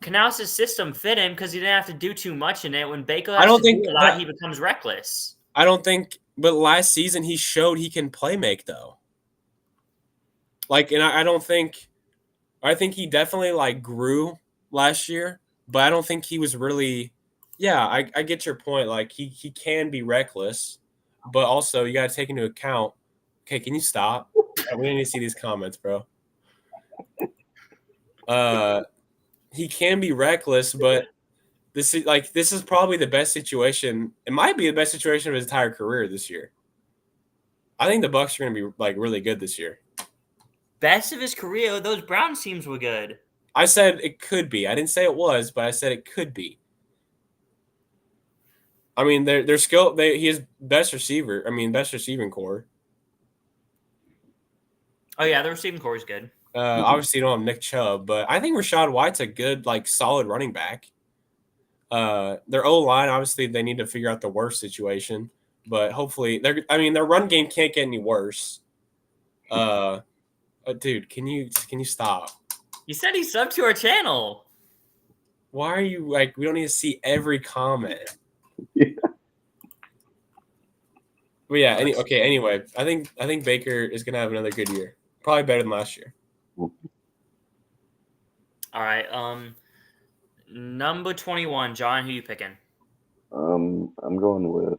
Canales' system fit him because he didn't have to do too much in it. When Baker has to do a lot, he becomes reckless. I don't think, but last season he showed he can play make though. Like, and I think he definitely like grew last year, but I don't think he was really. Yeah, I get your point. Like he can be reckless, but also you got to take into account. Okay, can you stop? We need to see these comments, bro. He can be reckless, but this is probably the best situation. It might be the best situation of his entire career this year. I think the Bucs are going to be like really good this year. Best of his career. Those Browns teams were good. I said it could be. I didn't say it was, but I said it could be. I mean, their skill. He is best receiver. I mean, best receiving core. Oh yeah, the receiving core is good. Obviously, you don't have Nick Chubb, but I think Rachaad White's a good, like, solid running back. Their O-line, obviously, they need to figure out the worst situation, but hopefully, their run game can't get any worse. Dude, can you stop? You said he subbed to our channel. Why are you like? We don't need to see every comment. Yeah. But yeah. Anyway, I think Baker is gonna have another good year. Probably better than last year. All right. Number 21, John. Who you picking? I'm going with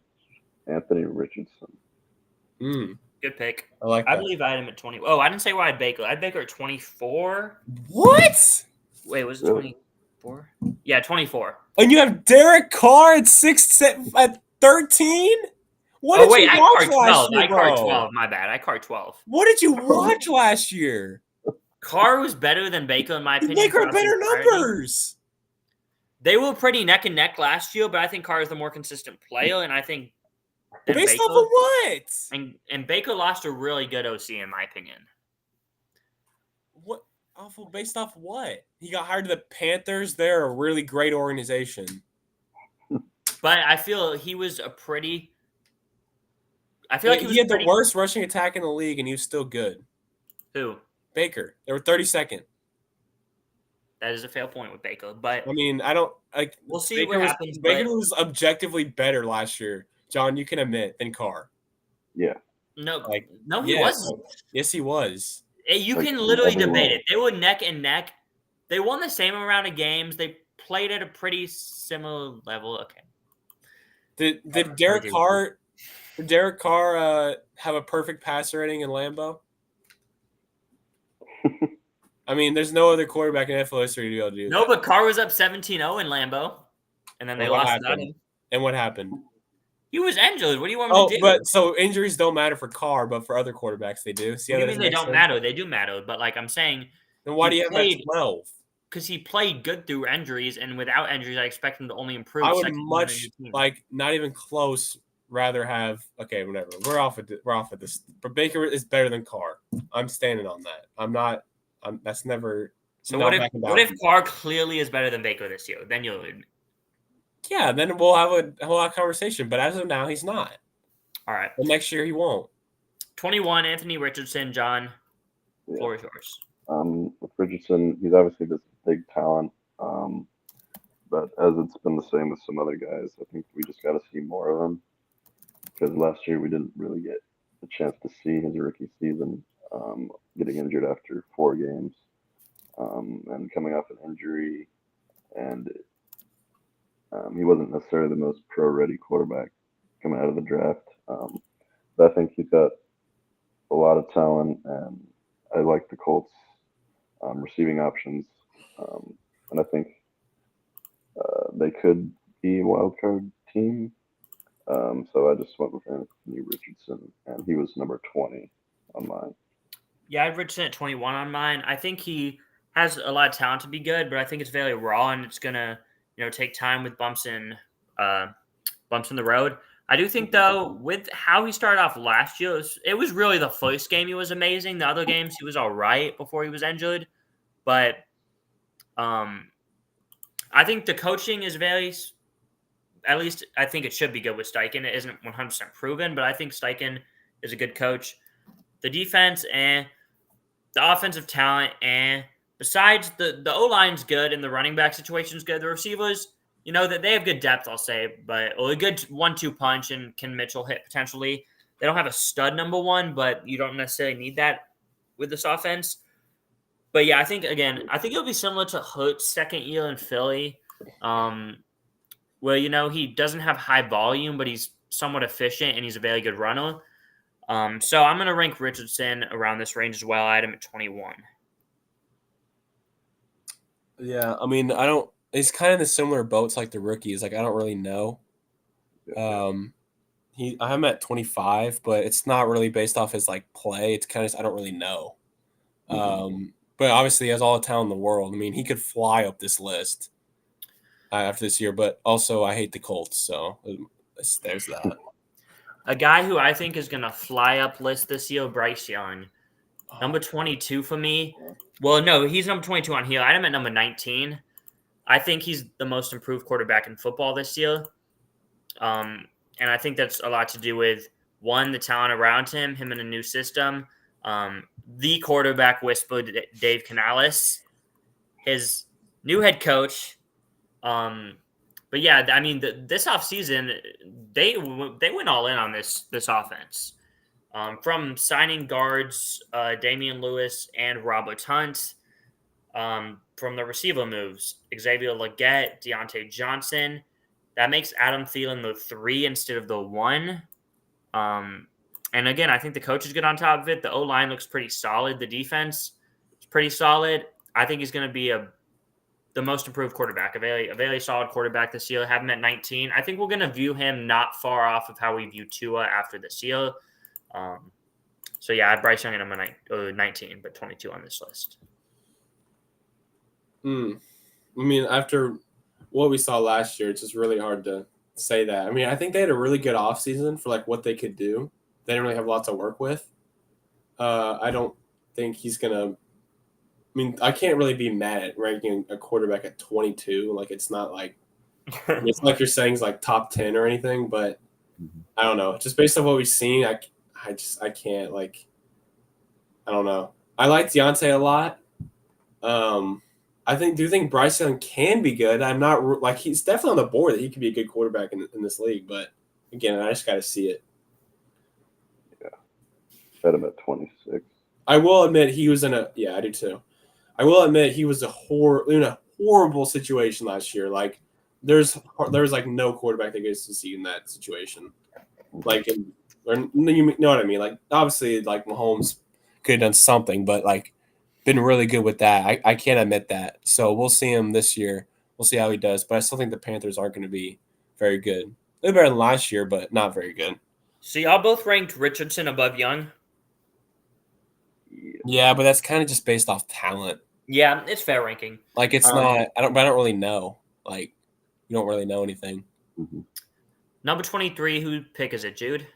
Anthony Richardson. Good pick. I like that. I believe I had him at 20. Oh, I didn't say where I had Baker. I had Baker at 24. What? Wait, was it 24? Yeah, 24. And you have Derek Carr at 13? What did you watch last year, I card 12. My bad. I card 12. What did you watch last year? Carr was better than Baker, in my opinion. Baker had better numbers. They were pretty neck and neck last year, but I think Carr is the more consistent player, and I think based off of what? And Baker lost a really good OC, in my opinion. What? Awful based off what? He got hired to the Panthers. They're a really great organization. But I feel he was a pretty. I feel like he was had pretty. the worst rushing attack in the league, and he was still good. Who? Baker. They were 32nd. That is a fair point with Baker, but I mean, I don't like. we'll see Baker what happens. Baker was objectively better last year, John. You can admit than Carr. Yeah. No, he yes. wasn't. Yes, he was. You Like, can literally everyone. debate it. They were neck and neck. They won the same amount of games. They played at a pretty similar level. Okay. Did Derek Carr have a perfect passer rating in Lambeau? I mean, there's no other quarterback in NFL history to be able to do No, that. but Carr was up 17-0 in Lambeau, and then they lost without him. And what happened? He was injured. What do you want me to do? But so injuries don't matter for Carr, but for other quarterbacks they do. See What how do you mean that they makes don't sense? matter? They do matter, but like I'm saying, Then why do he you have him at 12? because he played good through injuries, and without injuries, I expect him to only improve. I would much not even close. Rather have whatever. We're off of this. But Baker is better than Carr. I'm standing on that. I'm not. That's never. So what if Carr clearly is better than Baker this year? Then you'll admit. Yeah, then we'll have a whole lot of conversation. But as of now, he's not. All right. But next year he won't. 21, Anthony Richardson. John, floor is yours. With Richardson, he's obviously this big talent. But as it's been the same with some other guys, I think we just got to see more of him. Because last year we didn't really get a chance to see his rookie season, getting injured after 4 games, and coming off an injury, and he wasn't necessarily the most pro-ready quarterback coming out of the draft. But I think he's got a lot of talent, and I like the Colts' receiving options, and I think they could be a wild card team. So I just went with Anthony Richardson, and he was number 20 on mine. Yeah, I had Richardson at 21 on mine. I think he has a lot of talent to be good, but I think it's very raw, and it's gonna, take time with bumps in the road. I do think though, with how he started off last year, it was really the first game he was amazing. The other games he was all right before he was injured, but I think the coaching is very. At least I think it should be good with Steichen. It isn't 100% proven, but I think Steichen is a good coach. The defense and the offensive talent, and besides the O-line's good and the running back situation's good. The receivers, that they have good depth, I'll say, or a good 1-2 punch, and can Mitchell hit potentially. They don't have a stud number one, but you don't necessarily need that with this offense. But yeah, I think it'll be similar to Hurt's second year in Philly. Where, he doesn't have high volume, but he's somewhat efficient and he's a very good runner. So I'm going to rank Richardson around this range as well. I had him at 21. Yeah, I mean, he's kind of in the similar boats like the rookies. Like, I don't really know. I'm at 25, but it's not really based off his play. It's kind of, I don't really know. But obviously he has all the talent in the world. I mean, he could fly up this list after this year, but also I hate the Colts, so there's that. A guy who I think is going to fly up list this year, Bryce Young. Number 22 for me. Well, no, he's number 22 on here. I had him at number 19. I think he's the most improved quarterback in football this year. And I think that's a lot to do with, one, the talent around him in a new system. The quarterback whisperer, Dave Canales, his new head coach. But yeah, I mean, this offseason, they went all in on this offense. From signing guards Damian Lewis and Robert Hunt, from the receiver moves, Xavier Legette, Deontay Johnson. That makes Adam Thielen the 3 instead of the 1. And again, I think the coach is good on top of it. The O-line looks pretty solid. The defense is pretty solid. I think he's going to be the most improved quarterback, a very solid quarterback this year. Have him at 19. I think we're going to view him not far off of how we view Tua after this year. So yeah, I had Bryce Young at number 19, but 22 on this list. I mean, after what we saw last year, it's just really hard to say that. I mean, I think they had a really good offseason for what they could do. They didn't really have lots to work with. I don't think he's going to mean, I can't really be mad at ranking a quarterback at 22. Like, it's not like it's like you're saying it's like top 10 or anything, but I don't know. Just based on what we've seen, I can't like. I don't know. I like Deontay a lot. Do think Bryce Young can be good. I'm not like he's definitely on the board that he could be a good quarterback in this league, but again, I just got to see it. Yeah, set him at 26. I will admit he was in a I do too. I will admit he was in a horrible situation last year. Like there's like no quarterback that gets to see in that situation. Like, you know what I mean? Like obviously, like Mahomes could have done something, but like been really good with that. I can't admit that. So we'll see him this year. We'll see how he does. But I still think the Panthers aren't going to be very good. A little better than last year, but not very good. So y'all both ranked Richardson above Young? Yeah, but that's kind of just based off talent. Yeah, it's fair ranking. Like it's not. I don't really know. Like you don't really know anything. Mm-hmm. Number 23. Who pick is it, Jude?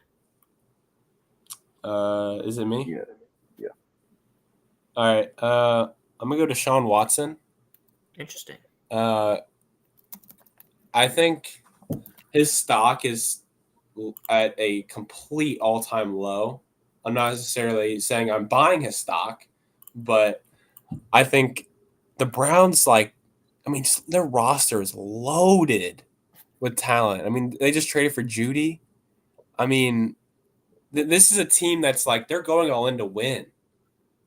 Is it me? Yeah. All right. I'm gonna go to Deshaun Watson. Interesting. I think his stock is at a complete all-time low. I'm not necessarily saying I'm buying his stock, but I think the Browns, their roster is loaded with talent. I mean, they just traded for Judy. I mean, this is a team that's like they're going all in to win,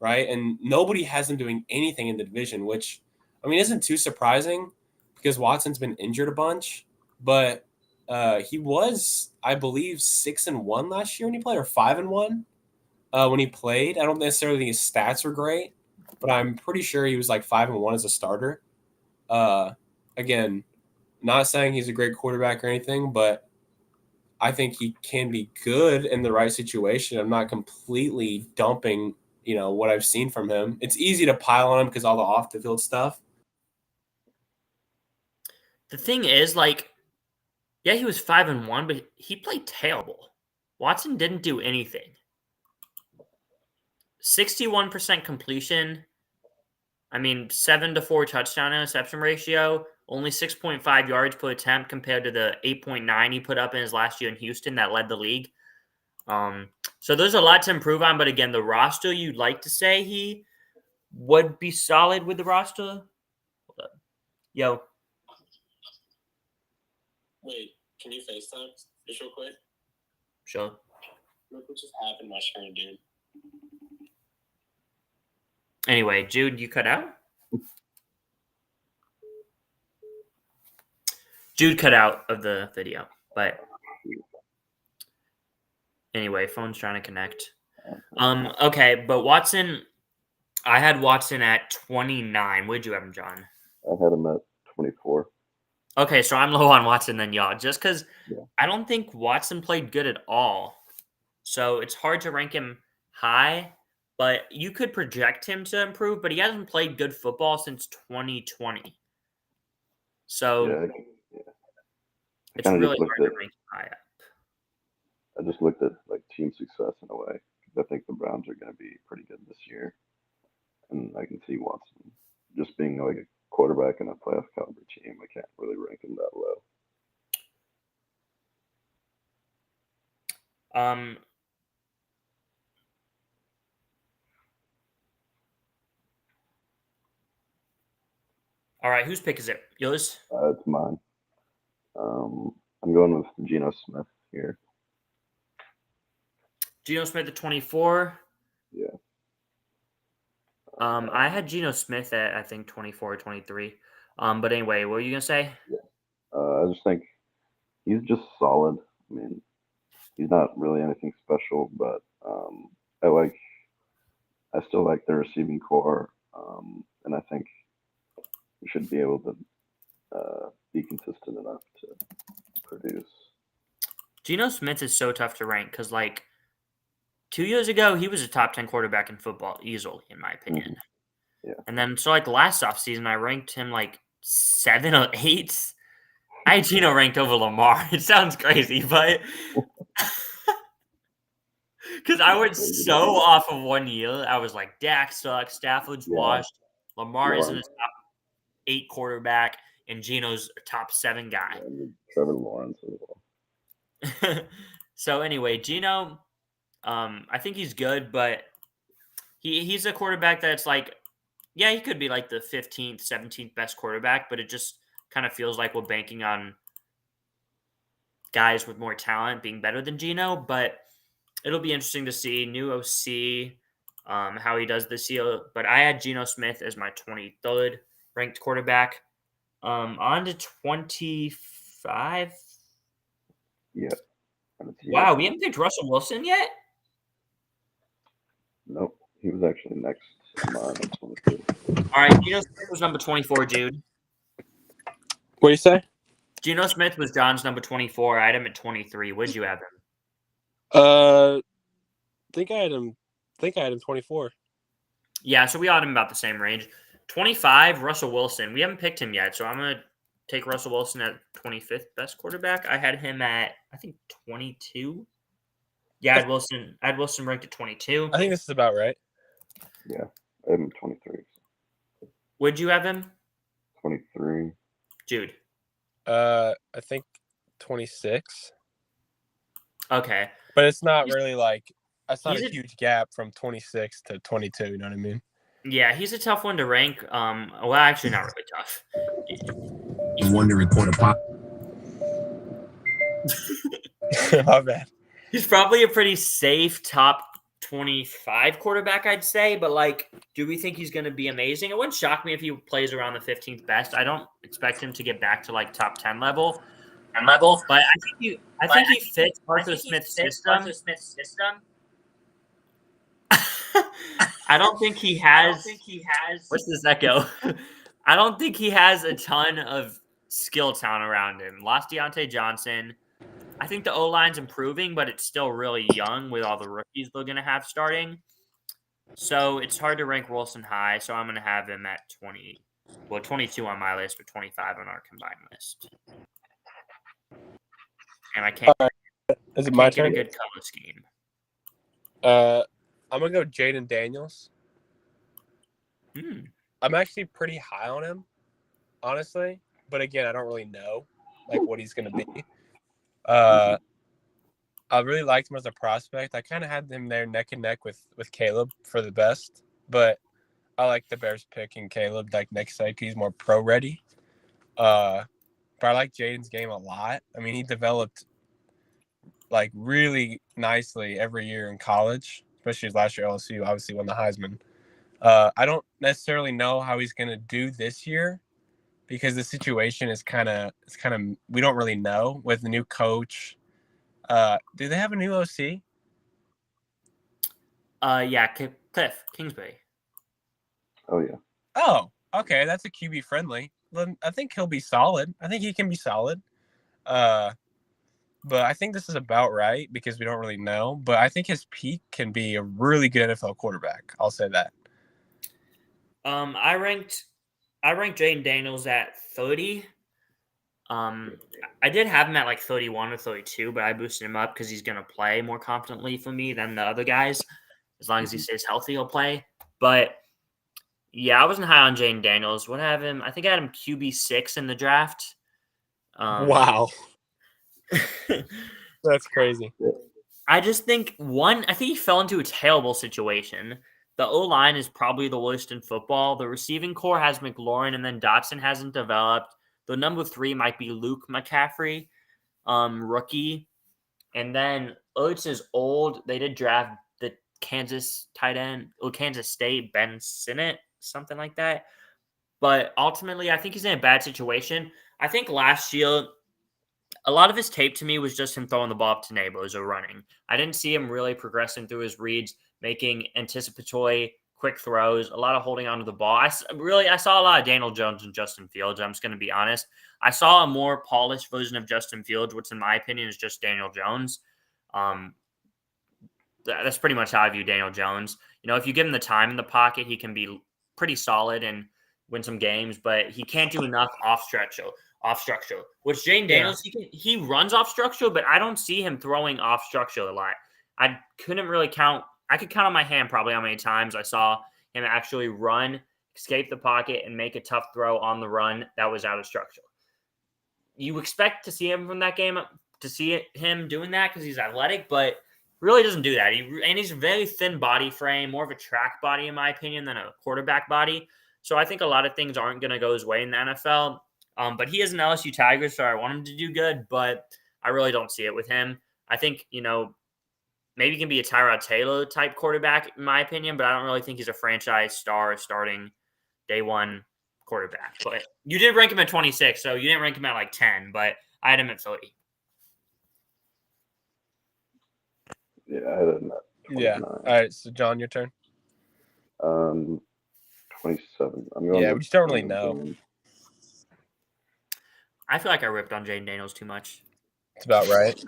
right? And nobody has them doing anything in the division, which, I mean, isn't too surprising because Watson's been injured a bunch, but he was, I believe, 6-1 last year when he played, or 5-1 when he played. I don't necessarily think his stats were great, but I'm pretty sure he was like 5-1 as a starter. Again, not saying he's a great quarterback or anything, but I think he can be good in the right situation. I'm not completely dumping, what I've seen from him. It's easy to pile on him because all the off the field stuff. The thing is, yeah, he was 5-1, but he played terrible. Watson didn't do anything. 61% completion. I mean, 7-4 touchdown interception ratio. Only 6.5 yards per attempt compared to the 8.9 he put up in his last year in Houston that led the league. So there's a lot to improve on. But again, the roster, you'd like to say he would be solid with the roster. Hold up. Yo. Wait, can you FaceTime just real quick? Sure. Look what just happened to my screen, dude. Anyway, Jude, you cut out? Jude cut out of the video, but anyway, phone's trying to connect. Okay, but Watson, I had Watson at 29. Where'd you have him, John? I had him at 24. Okay, so I'm low on Watson than y'all, just because Yeah. I don't think Watson played good at all. So it's hard to rank him high, but you could project him to improve, but he hasn't played good football since 2020. So it's really hard to rank him high up. I just looked at team success in a way because I think the Browns are going to be pretty good this year, and I can see Watson just being like a quarterback in a playoff caliber team. I can't really rank him that low. All right, whose pick is it? Yours? It's mine. I'm going with Geno Smith here. Geno Smith at 24. Yeah. I had Geno Smith at, I think, 24 or 23. But anyway, what were you going to say? Yeah. I just think he's just solid. I mean, he's not really anything special, but I still like the receiving core, and I think he should be able to be consistent enough to produce. Geno Smith is so tough to rank because, 2 years ago, he was a top 10 quarterback in football, easily, in my opinion. Mm-hmm. Yeah. And then, so last offseason, I ranked him 7 or 8. I had Geno ranked over Lamar. It sounds crazy, but because I went so off of 1 year, I was like, Dak sucks, Stafford's washed. Lamar isn't a top 8 quarterback, and Geno's a top 7 guy. Trevor Lawrence as well. So anyway, Geno, I think he's good, but he's a quarterback that's like, yeah, he could be like the 15th, 17th best quarterback, but it just kind of feels like we're banking on guys with more talent being better than Geno. But it'll be interesting to see new OC, how he does this year. But I had Geno Smith as my 23rd ranked quarterback. On to 25. Yeah. Wow, we haven't picked Russell Wilson yet? Nope. He was actually next in mine at 22. All right, Geno Smith was number 24, Jude. What do you say? Geno Smith was John's number 24. I had him at 23. Where'd you have him? I think I had him 24. Yeah, so we all had him about the same range. 25, Russell Wilson. We haven't picked him yet, so I'm going to take Russell Wilson at 25th best quarterback. I had him at, I think, 22. Yeah, I had Wilson ranked at 22. I think this is about right. Yeah. I have him 23. Where'd you have him? 23. Jude. I think 26. Okay. But it's not really like that's not He's a huge gap from 26 to 22, you know what I mean? Yeah, he's a tough one to rank. Well, actually not really tough. Wondering quarter pop. My bad. He's probably a pretty safe top 25 quarterback, I'd say. But, like, do we think he's going to be amazing? It wouldn't shock me if he plays around the 15th best. I don't expect him to get back to, like, top 10 level. But I think he fits Arthur Smith's system. I don't think he has. What's this echo? I don't think he has a ton of skill talent around him. Lost Deontay Johnson. I think the O-line's improving, but it's still really young with all the rookies they're going to have starting. So it's hard to rank Wilson high. So I'm going to have him at 22 on my list, but 25 on our combined list. And I can't. Is it my get a turn? good color scheme. I'm gonna go Jaden Daniels. I'm actually pretty high on him, honestly. But again, I don't really know like what he's gonna be. I really liked him as a prospect. I kind of had him there neck and neck with Caleb for the best, but I like the Bears picking Caleb like next side. He's more pro ready. But I like Jaden's game a lot. I mean, he developed like really nicely every year in college, especially his last year at LSU, obviously won the Heisman. I don't necessarily know how he's going to do this year because the situation is kind of we don't really know with the new coach. Do they have a new OC? Yeah, Cliff Kingsbury. Oh, yeah. Oh, okay. That's a QB friendly. I think he'll be solid. I think he can be solid. But I think this is about right because we don't really know. But I think his peak can be a really good NFL quarterback. I'll say that. I ranked Jaden Daniels at 30. I did have him at like 31 or 32, but I boosted him up because he's going to play more confidently for me than the other guys. As long as he stays healthy, he'll play. But yeah, I wasn't high on Jaden Daniels. What have him? I think I had him QB6 in the draft. Wow. That's crazy. I just think I think he fell into a terrible situation. The O-line is probably the worst in football. The receiving core has McLaurin, and then Dotson hasn't developed. The number 3 might be Luke McCaffrey, rookie. And then Ertz is old. They did draft the Kansas tight end, or Kansas State, Ben Sinnott, something like that. But ultimately, I think he's in a bad situation. I think last year, a lot of his tape to me was just him throwing the ball up to neighbors or running. I didn't see him really progressing through his reads, making anticipatory quick throws, a lot of holding onto the ball. I saw a lot of Daniel Jones and Justin Fields. I'm just going to be honest. I saw a more polished version of Justin Fields, which in my opinion is just Daniel Jones. That's pretty much how I view Daniel Jones. You know, if you give him the time in the pocket, he can be pretty solid and win some games, but he can't do enough off structure. Which Jaden Daniels, he runs off structure, but I don't see him throwing off structure a lot. I couldn't really count. I could count on my hand probably how many times I saw him actually run escape the pocket and make a tough throw on the run that was out of structure. You expect to see him from that game, to see him doing that because he's athletic, but really doesn't do that. He's a very thin body frame, more of a track body, in my opinion, than a quarterback body. So I think a lot of things aren't going to go his way in the NFL. But he is an LSU Tiger, so I want him to do good, but I really don't see it with him. I think, maybe he can be a Tyrod Taylor type quarterback, in my opinion, but I don't really think he's a franchise star starting day one quarterback. But you did rank him at 26, so you didn't rank him at like 10, but I had him at 30. Yeah, I had him at 29. Yeah. All right. So, John, your turn. 27. I'm going. Yeah, we just don't really know. Jones. I feel like I ripped on Jaden Daniels too much. It's about right.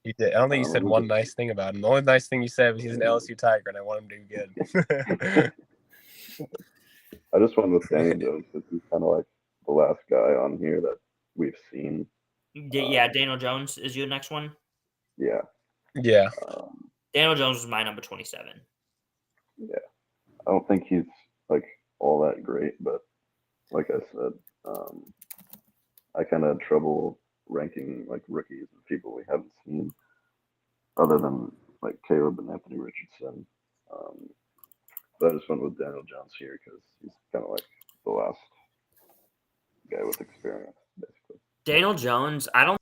You did. I don't think you said one nice thing about him. The only nice thing you said was he's an LSU Tiger, and I want him to do good. I just went with Daniel Jones because he's kind of like the last guy on here that we've seen. Yeah, Daniel Jones is your next one? Yeah. Yeah. Daniel Jones is my number 27. Yeah. I don't think he's like all that great, but like I said, I kind of had trouble ranking like rookies and people we haven't seen other than like Caleb and Anthony Richardson. But I just went with Daniel Jones here because he's kind of like the last guy with experience, basically. Daniel Jones, I don't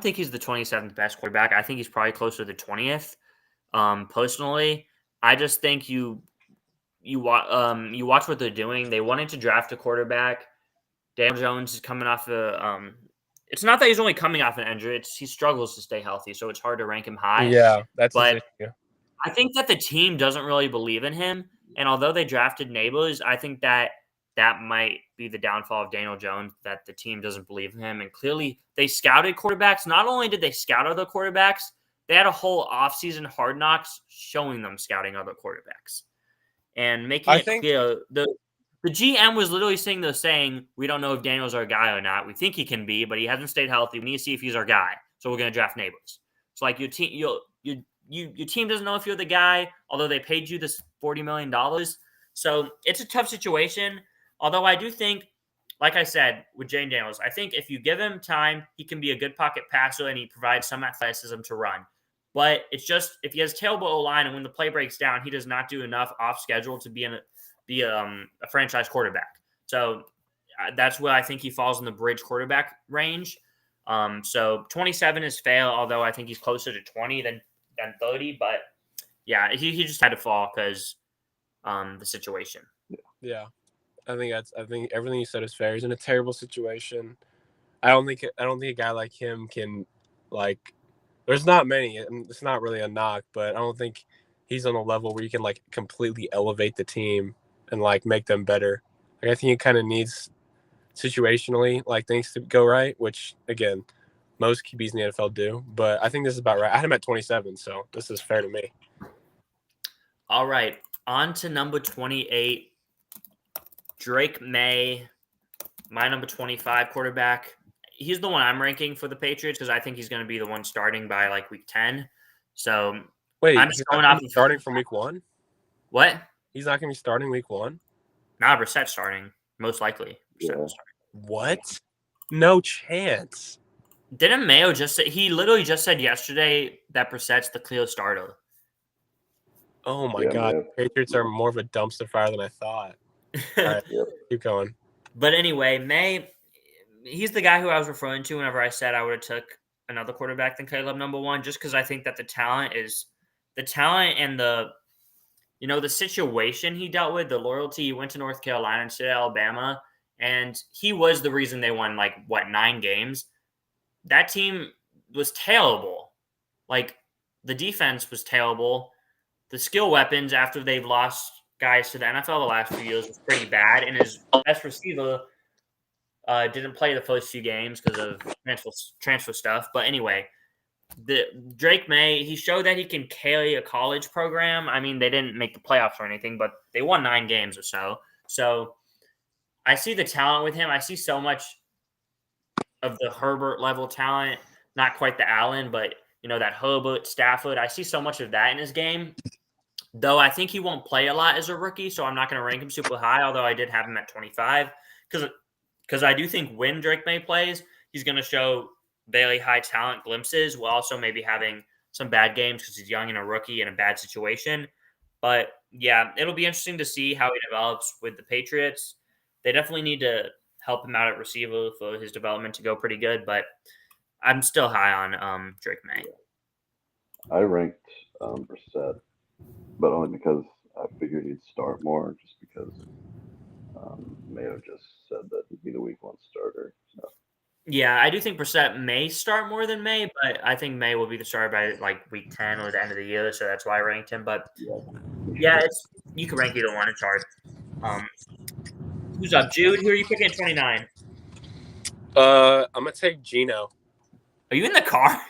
think he's the 27th best quarterback. I think he's probably closer to the 20th. Personally, I just think you watch what they're doing. They wanted to draft a quarterback. Daniel Jones is coming off it's not that he's only coming off an injury. He struggles to stay healthy, so it's hard to rank him high. Yeah, that's but his issue. I think that the team doesn't really believe in him. And although they drafted Neighbors, I think that might be the downfall of Daniel Jones, that the team doesn't believe in him. And clearly they scouted quarterbacks. Not only did they scout other quarterbacks, they had a whole offseason Hard Knocks showing them scouting other quarterbacks. And making it clear, the GM was literally sitting there saying, we don't know if Daniel's our guy or not. We think he can be, but he hasn't stayed healthy. We need to see if he's our guy. So we're going to draft Neighbors. So like your team, your team doesn't know if you're the guy, although they paid you this $40 million. So it's a tough situation. Although I do think, like I said, with Jane Daniels, I think if you give him time, he can be a good pocket passer and he provides some athleticism to run. But it's just, if he has tailbone O-line and when the play breaks down, he does not do enough off schedule to be a franchise quarterback. So that's where I think he falls in the bridge quarterback range. So 27 is fair, although I think he's closer to 20 than 30. But yeah, he just had to fall because the situation. Yeah, I think everything you said is fair. He's in a terrible situation. I don't think a guy like him can like. There's not many. It's not really a knock, but I don't think he's on a level where you can like completely elevate the team and like make them better. Like I think he kind of needs situationally like things to go right, which again, most QBs in the NFL do. But I think this is about right. I had him at 27, so this is fair to me. All right, on to number 28, Drake May, my number 25 quarterback. He's the one I'm ranking for the Patriots because I think he's going to be the one starting by like week 10. So wait, I'm he's going off starting from week 1. What? He's not going to be starting week 1. Nah, Brissett's starting most likely. Yeah. What? No chance. Didn't Mayo just say he literally just said yesterday that Brissett's the clear starter? Oh my God, Man. Patriots are more of a dumpster fire than I thought. All right, keep going. But anyway, May, he's the guy who I was referring to whenever I said I would have took another quarterback than Caleb number 1, just because I think that the talent and the situation he dealt with, the loyalty. He went to North Carolina instead of Alabama, and he was the reason they won 9 games. That team was terrible. Like the defense was terrible. The skill weapons after they've lost guys to the NFL the last few years was pretty bad, and his best receiver didn't play the first few games because of transfer stuff. But anyway, the Drake May, he showed that he can carry a college program. I mean, they didn't make the playoffs or anything, but they won 9 games or so. So I see the talent with him. I see so much of the Herbert level talent, not quite the Allen, but that Herbert, Stafford. I see so much of that in his game though I think he won't play a lot as a rookie, so I'm not going to rank him super high, although I did have him at 25. Because I do think when Drake May plays, he's going to show very high talent glimpses while also maybe having some bad games because he's young and a rookie in a bad situation. But yeah, it'll be interesting to see how he develops with the Patriots. They definitely need to help him out at receiver for his development to go pretty good, but I'm still high on Drake May. I ranked Brissett, but only because I figured he'd start more, just because Mayo just said that he'd be the week 1 starter. So. Yeah, I do think Brissett may start more than May, but I think May will be the starter by like week 10 or the end of the year, so that's why I ranked him. But yeah, you can rank either one. It's hard. Who's up? Jude, who are you picking at 29? I'm gonna take Gino. Are you in the car?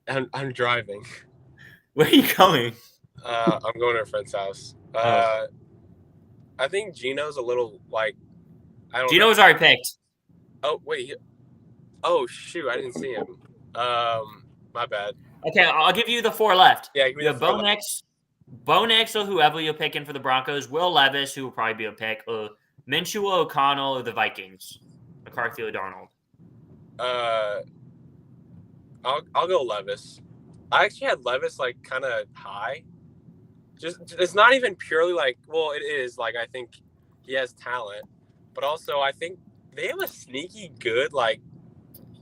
I'm driving. Where are you going? I'm going to a friend's house. I think Gino's a little like I don't. Gino was already picked. Oh wait. Oh shoot! I didn't see him. My bad. Okay, I'll give you the 4 left. Yeah, give me you the have 4 Bo Nix or whoever you're picking for the Broncos. Will Levis, who will probably be a pick, or Minshew or O'Connell or the Vikings. McCarthy or Darnold. I'll go Levis. I actually had Levis like kind of high. Just it's not even purely like, well, it is like I think he has talent, but also I think they have a sneaky good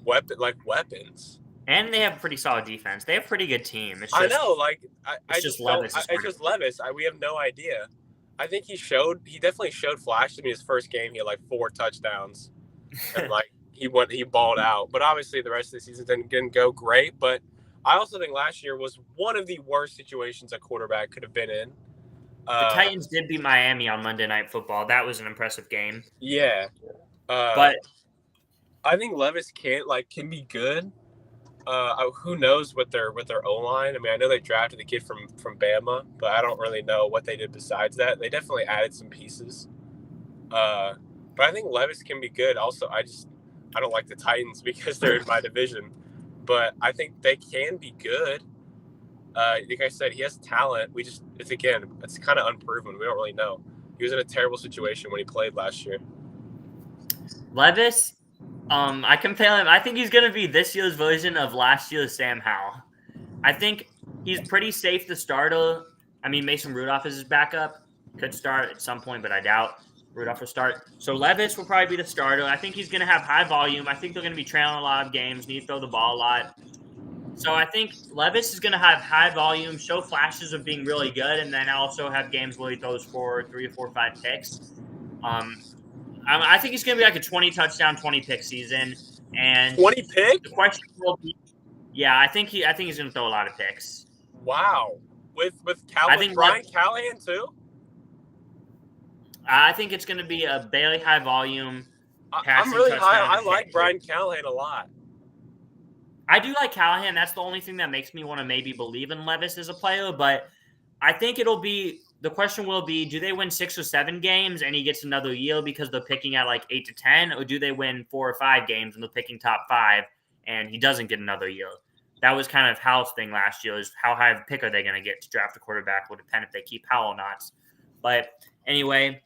weapons. And they have a pretty solid defense. They have a pretty good team. It's I just, know, like it's just Levis. It's just Levis. We have no idea. I think he definitely showed flashes. I mean, his first game he had like 4 touchdowns, and like he balled out. But obviously the rest of the season didn't go great. But I also think last year was one of the worst situations a quarterback could have been in. The Titans did beat Miami on Monday Night Football. That was an impressive game. Yeah, but I think Levis can be good. Who knows with their O-line? I mean, I know they drafted the kid from Bama, but I don't really know what they did besides that. They definitely added some pieces. But I think Levis can be good. Also, I don't like the Titans because they're in my division. But I think they can be good. Like I said, he has talent. It's kind of unproven. We don't really know. He was in a terrible situation when he played last year. Levis, I compare him. I think he's going to be this year's version of last year's Sam Howell. I think he's pretty safe to start. I mean, Mason Rudolph is his backup. Could start at some point, but I doubt Rudolph will start. So Levis will probably be the starter. I think he's going to have high volume. I think they're going to be trailing a lot of games, need to throw the ball a lot. So I think Levis is going to have high volume, show flashes of being really good, and then also have games where he throws for 3 or 4 or 5 picks. I think he's going to be like a 20 touchdown, 20 pick season. And 20 pick? The question will be, yeah, I think he's going to throw a lot of picks. Wow, with Brian Callahan too. I think it's going to be a very high volume. I'm really high. I like Brian Callahan a lot. I do like Callahan. That's the only thing that makes me want to maybe believe in Levis as a player. But I think the question will be, do they win 6 or 7 games and he gets another year because they're picking at like 8 to 10? Or do they win 4 or 5 games and they're picking top 5 and he doesn't get another year? That was kind of Howell's thing last year, is how high of a pick are they going to get to draft a quarterback will depend if they keep Howell or not. But anyway,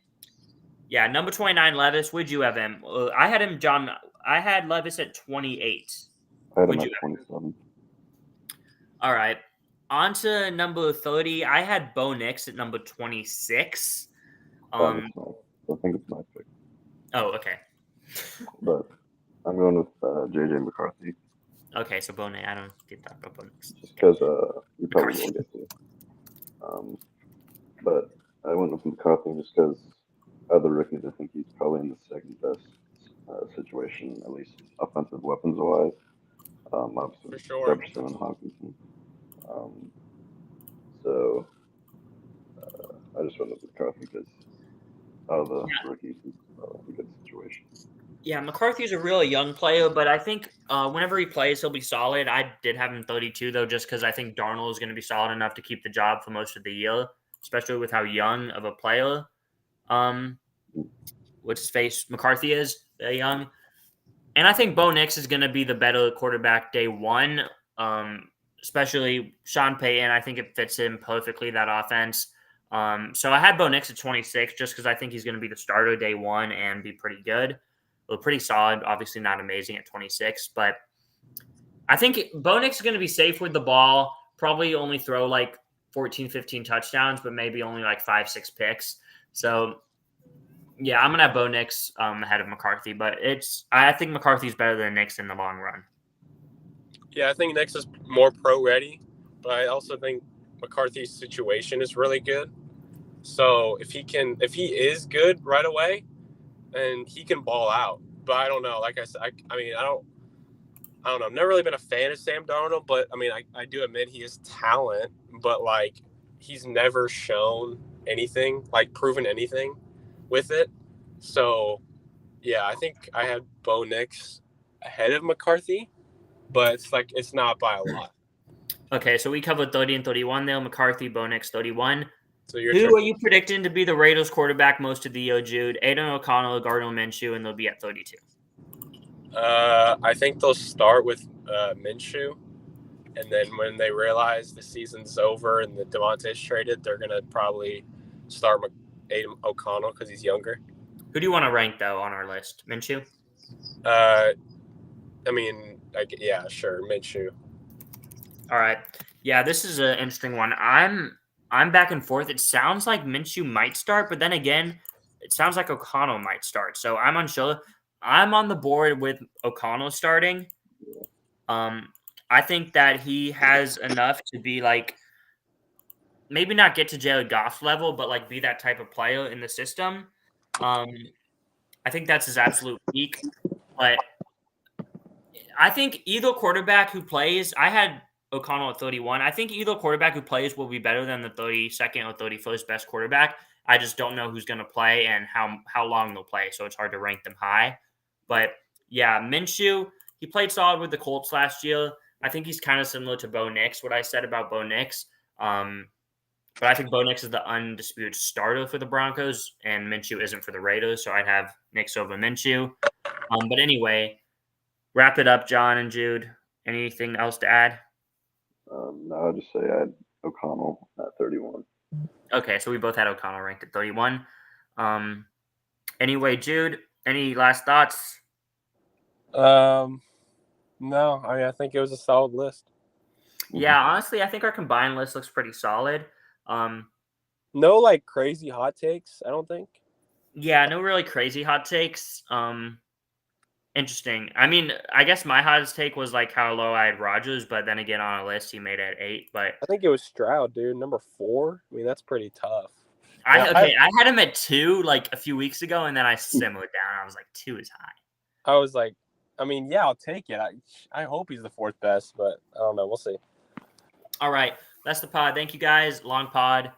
yeah, number 29, Levis. Where'd you have him? I had him, John. I had Levis at 28. I had him at 27. All right. On to number 30. I had Bo Nix at number 26. I think it's my pick. Oh, okay. But I'm going with J.J. McCarthy. Okay, so Bo Nix. I don't get that about Bo Nix. Just because you probably will get to. But I went with McCarthy just because other rookies, I think he's probably in the second best situation, at least offensive weapons-wise. Obviously, for sure. Jefferson and Hawkinson. So I just went with McCarthy because out of the rookies, he's in a good situation. Yeah, McCarthy's a really young player, but I think whenever he plays, he'll be solid. I did have him 32, though, just because I think Darnold is going to be solid enough to keep the job for most of the year, especially with how young of a player McCarthy is, very young. And I think Bo Nix is going to be the better quarterback day one, especially Sean Payton. I think it fits him perfectly, that offense. So I had Bo Nix at 26 just because I think he's going to be the starter day one and be pretty good. Well, pretty solid. Obviously not amazing at 26, but I think Bo Nix is going to be safe with the ball. Probably only throw like 14, 15 touchdowns, but maybe only like 5-6 picks. So yeah, I'm gonna have Bo Nix ahead of McCarthy, but I think McCarthy's better than Nix in the long run. Yeah, I think Nix is more pro ready, but I also think McCarthy's situation is really good. So if he is good right away, then he can ball out. But I don't know. Like I said, I mean, I don't know. I've never really been a fan of Sam Darnold, but I mean, I do admit he is talent, but like he's never shown anything, like proven anything with it. So yeah, I think I had Bo Nix ahead of McCarthy, but it's not by a lot. Okay, so we covered 30 and 31 there. McCarthy, Bo Nix, 31. So Who are you predicting to be the Raiders quarterback most of the year, Jude? Aiden O'Connell, Gardner Minshew, and they'll be at 32. I think they'll start with Minshew, and then when they realize the season's over and the Devontae's traded, they're gonna probably start Aiden O'Connell because he's younger. Who do you want to rank though on our list? Minshew? I mean, yeah, sure, Minshew. All right. Yeah, this is an interesting one. I'm back and forth. It sounds like Minshew might start, but then again, it sounds like O'Connell might start. So I'm unsure. I'm on the board with O'Connell starting. I think that he has enough to be like maybe not get to Jared Goff level, but like be that type of player in the system. I think that's his absolute peak. But I think either quarterback who plays, I had O'Connell at 31. I think either quarterback who plays will be better than the 32nd or 31st best quarterback. I just don't know who's going to play and how long they'll play, so it's hard to rank them high. But yeah, Minshew, he played solid with the Colts last year. I think he's kind of similar to Bo Nix, what I said about Bo Nix. But I think Bo Nix is the undisputed starter for the Broncos, and Minshew isn't for the Raiders, so I'd have Nix over Minshew. But anyway, wrap it up, John and Jude. Anything else to add? No, I'll just say I had O'Connell at 31. Okay, so we both had O'Connell ranked at 31. Anyway, Jude, any last thoughts? No, I mean, I think it was a solid list. Yeah, honestly, I think our combined list looks pretty solid. No, like crazy hot takes, I don't think. Yeah, no really crazy hot takes. Interesting. I mean, I guess my hottest take was like how low I had Rodgers, but then again on a list he made it at 8. But I think it was Stroud, dude, number 4. I mean, that's pretty tough. I had him at 2 like a few weeks ago, and then I simmered down. I was like, 2 is high. I was like, I mean, yeah, I'll take it. I hope he's the 4th best, but I don't know. We'll see. All right, that's the pod. Thank you guys. Long pod.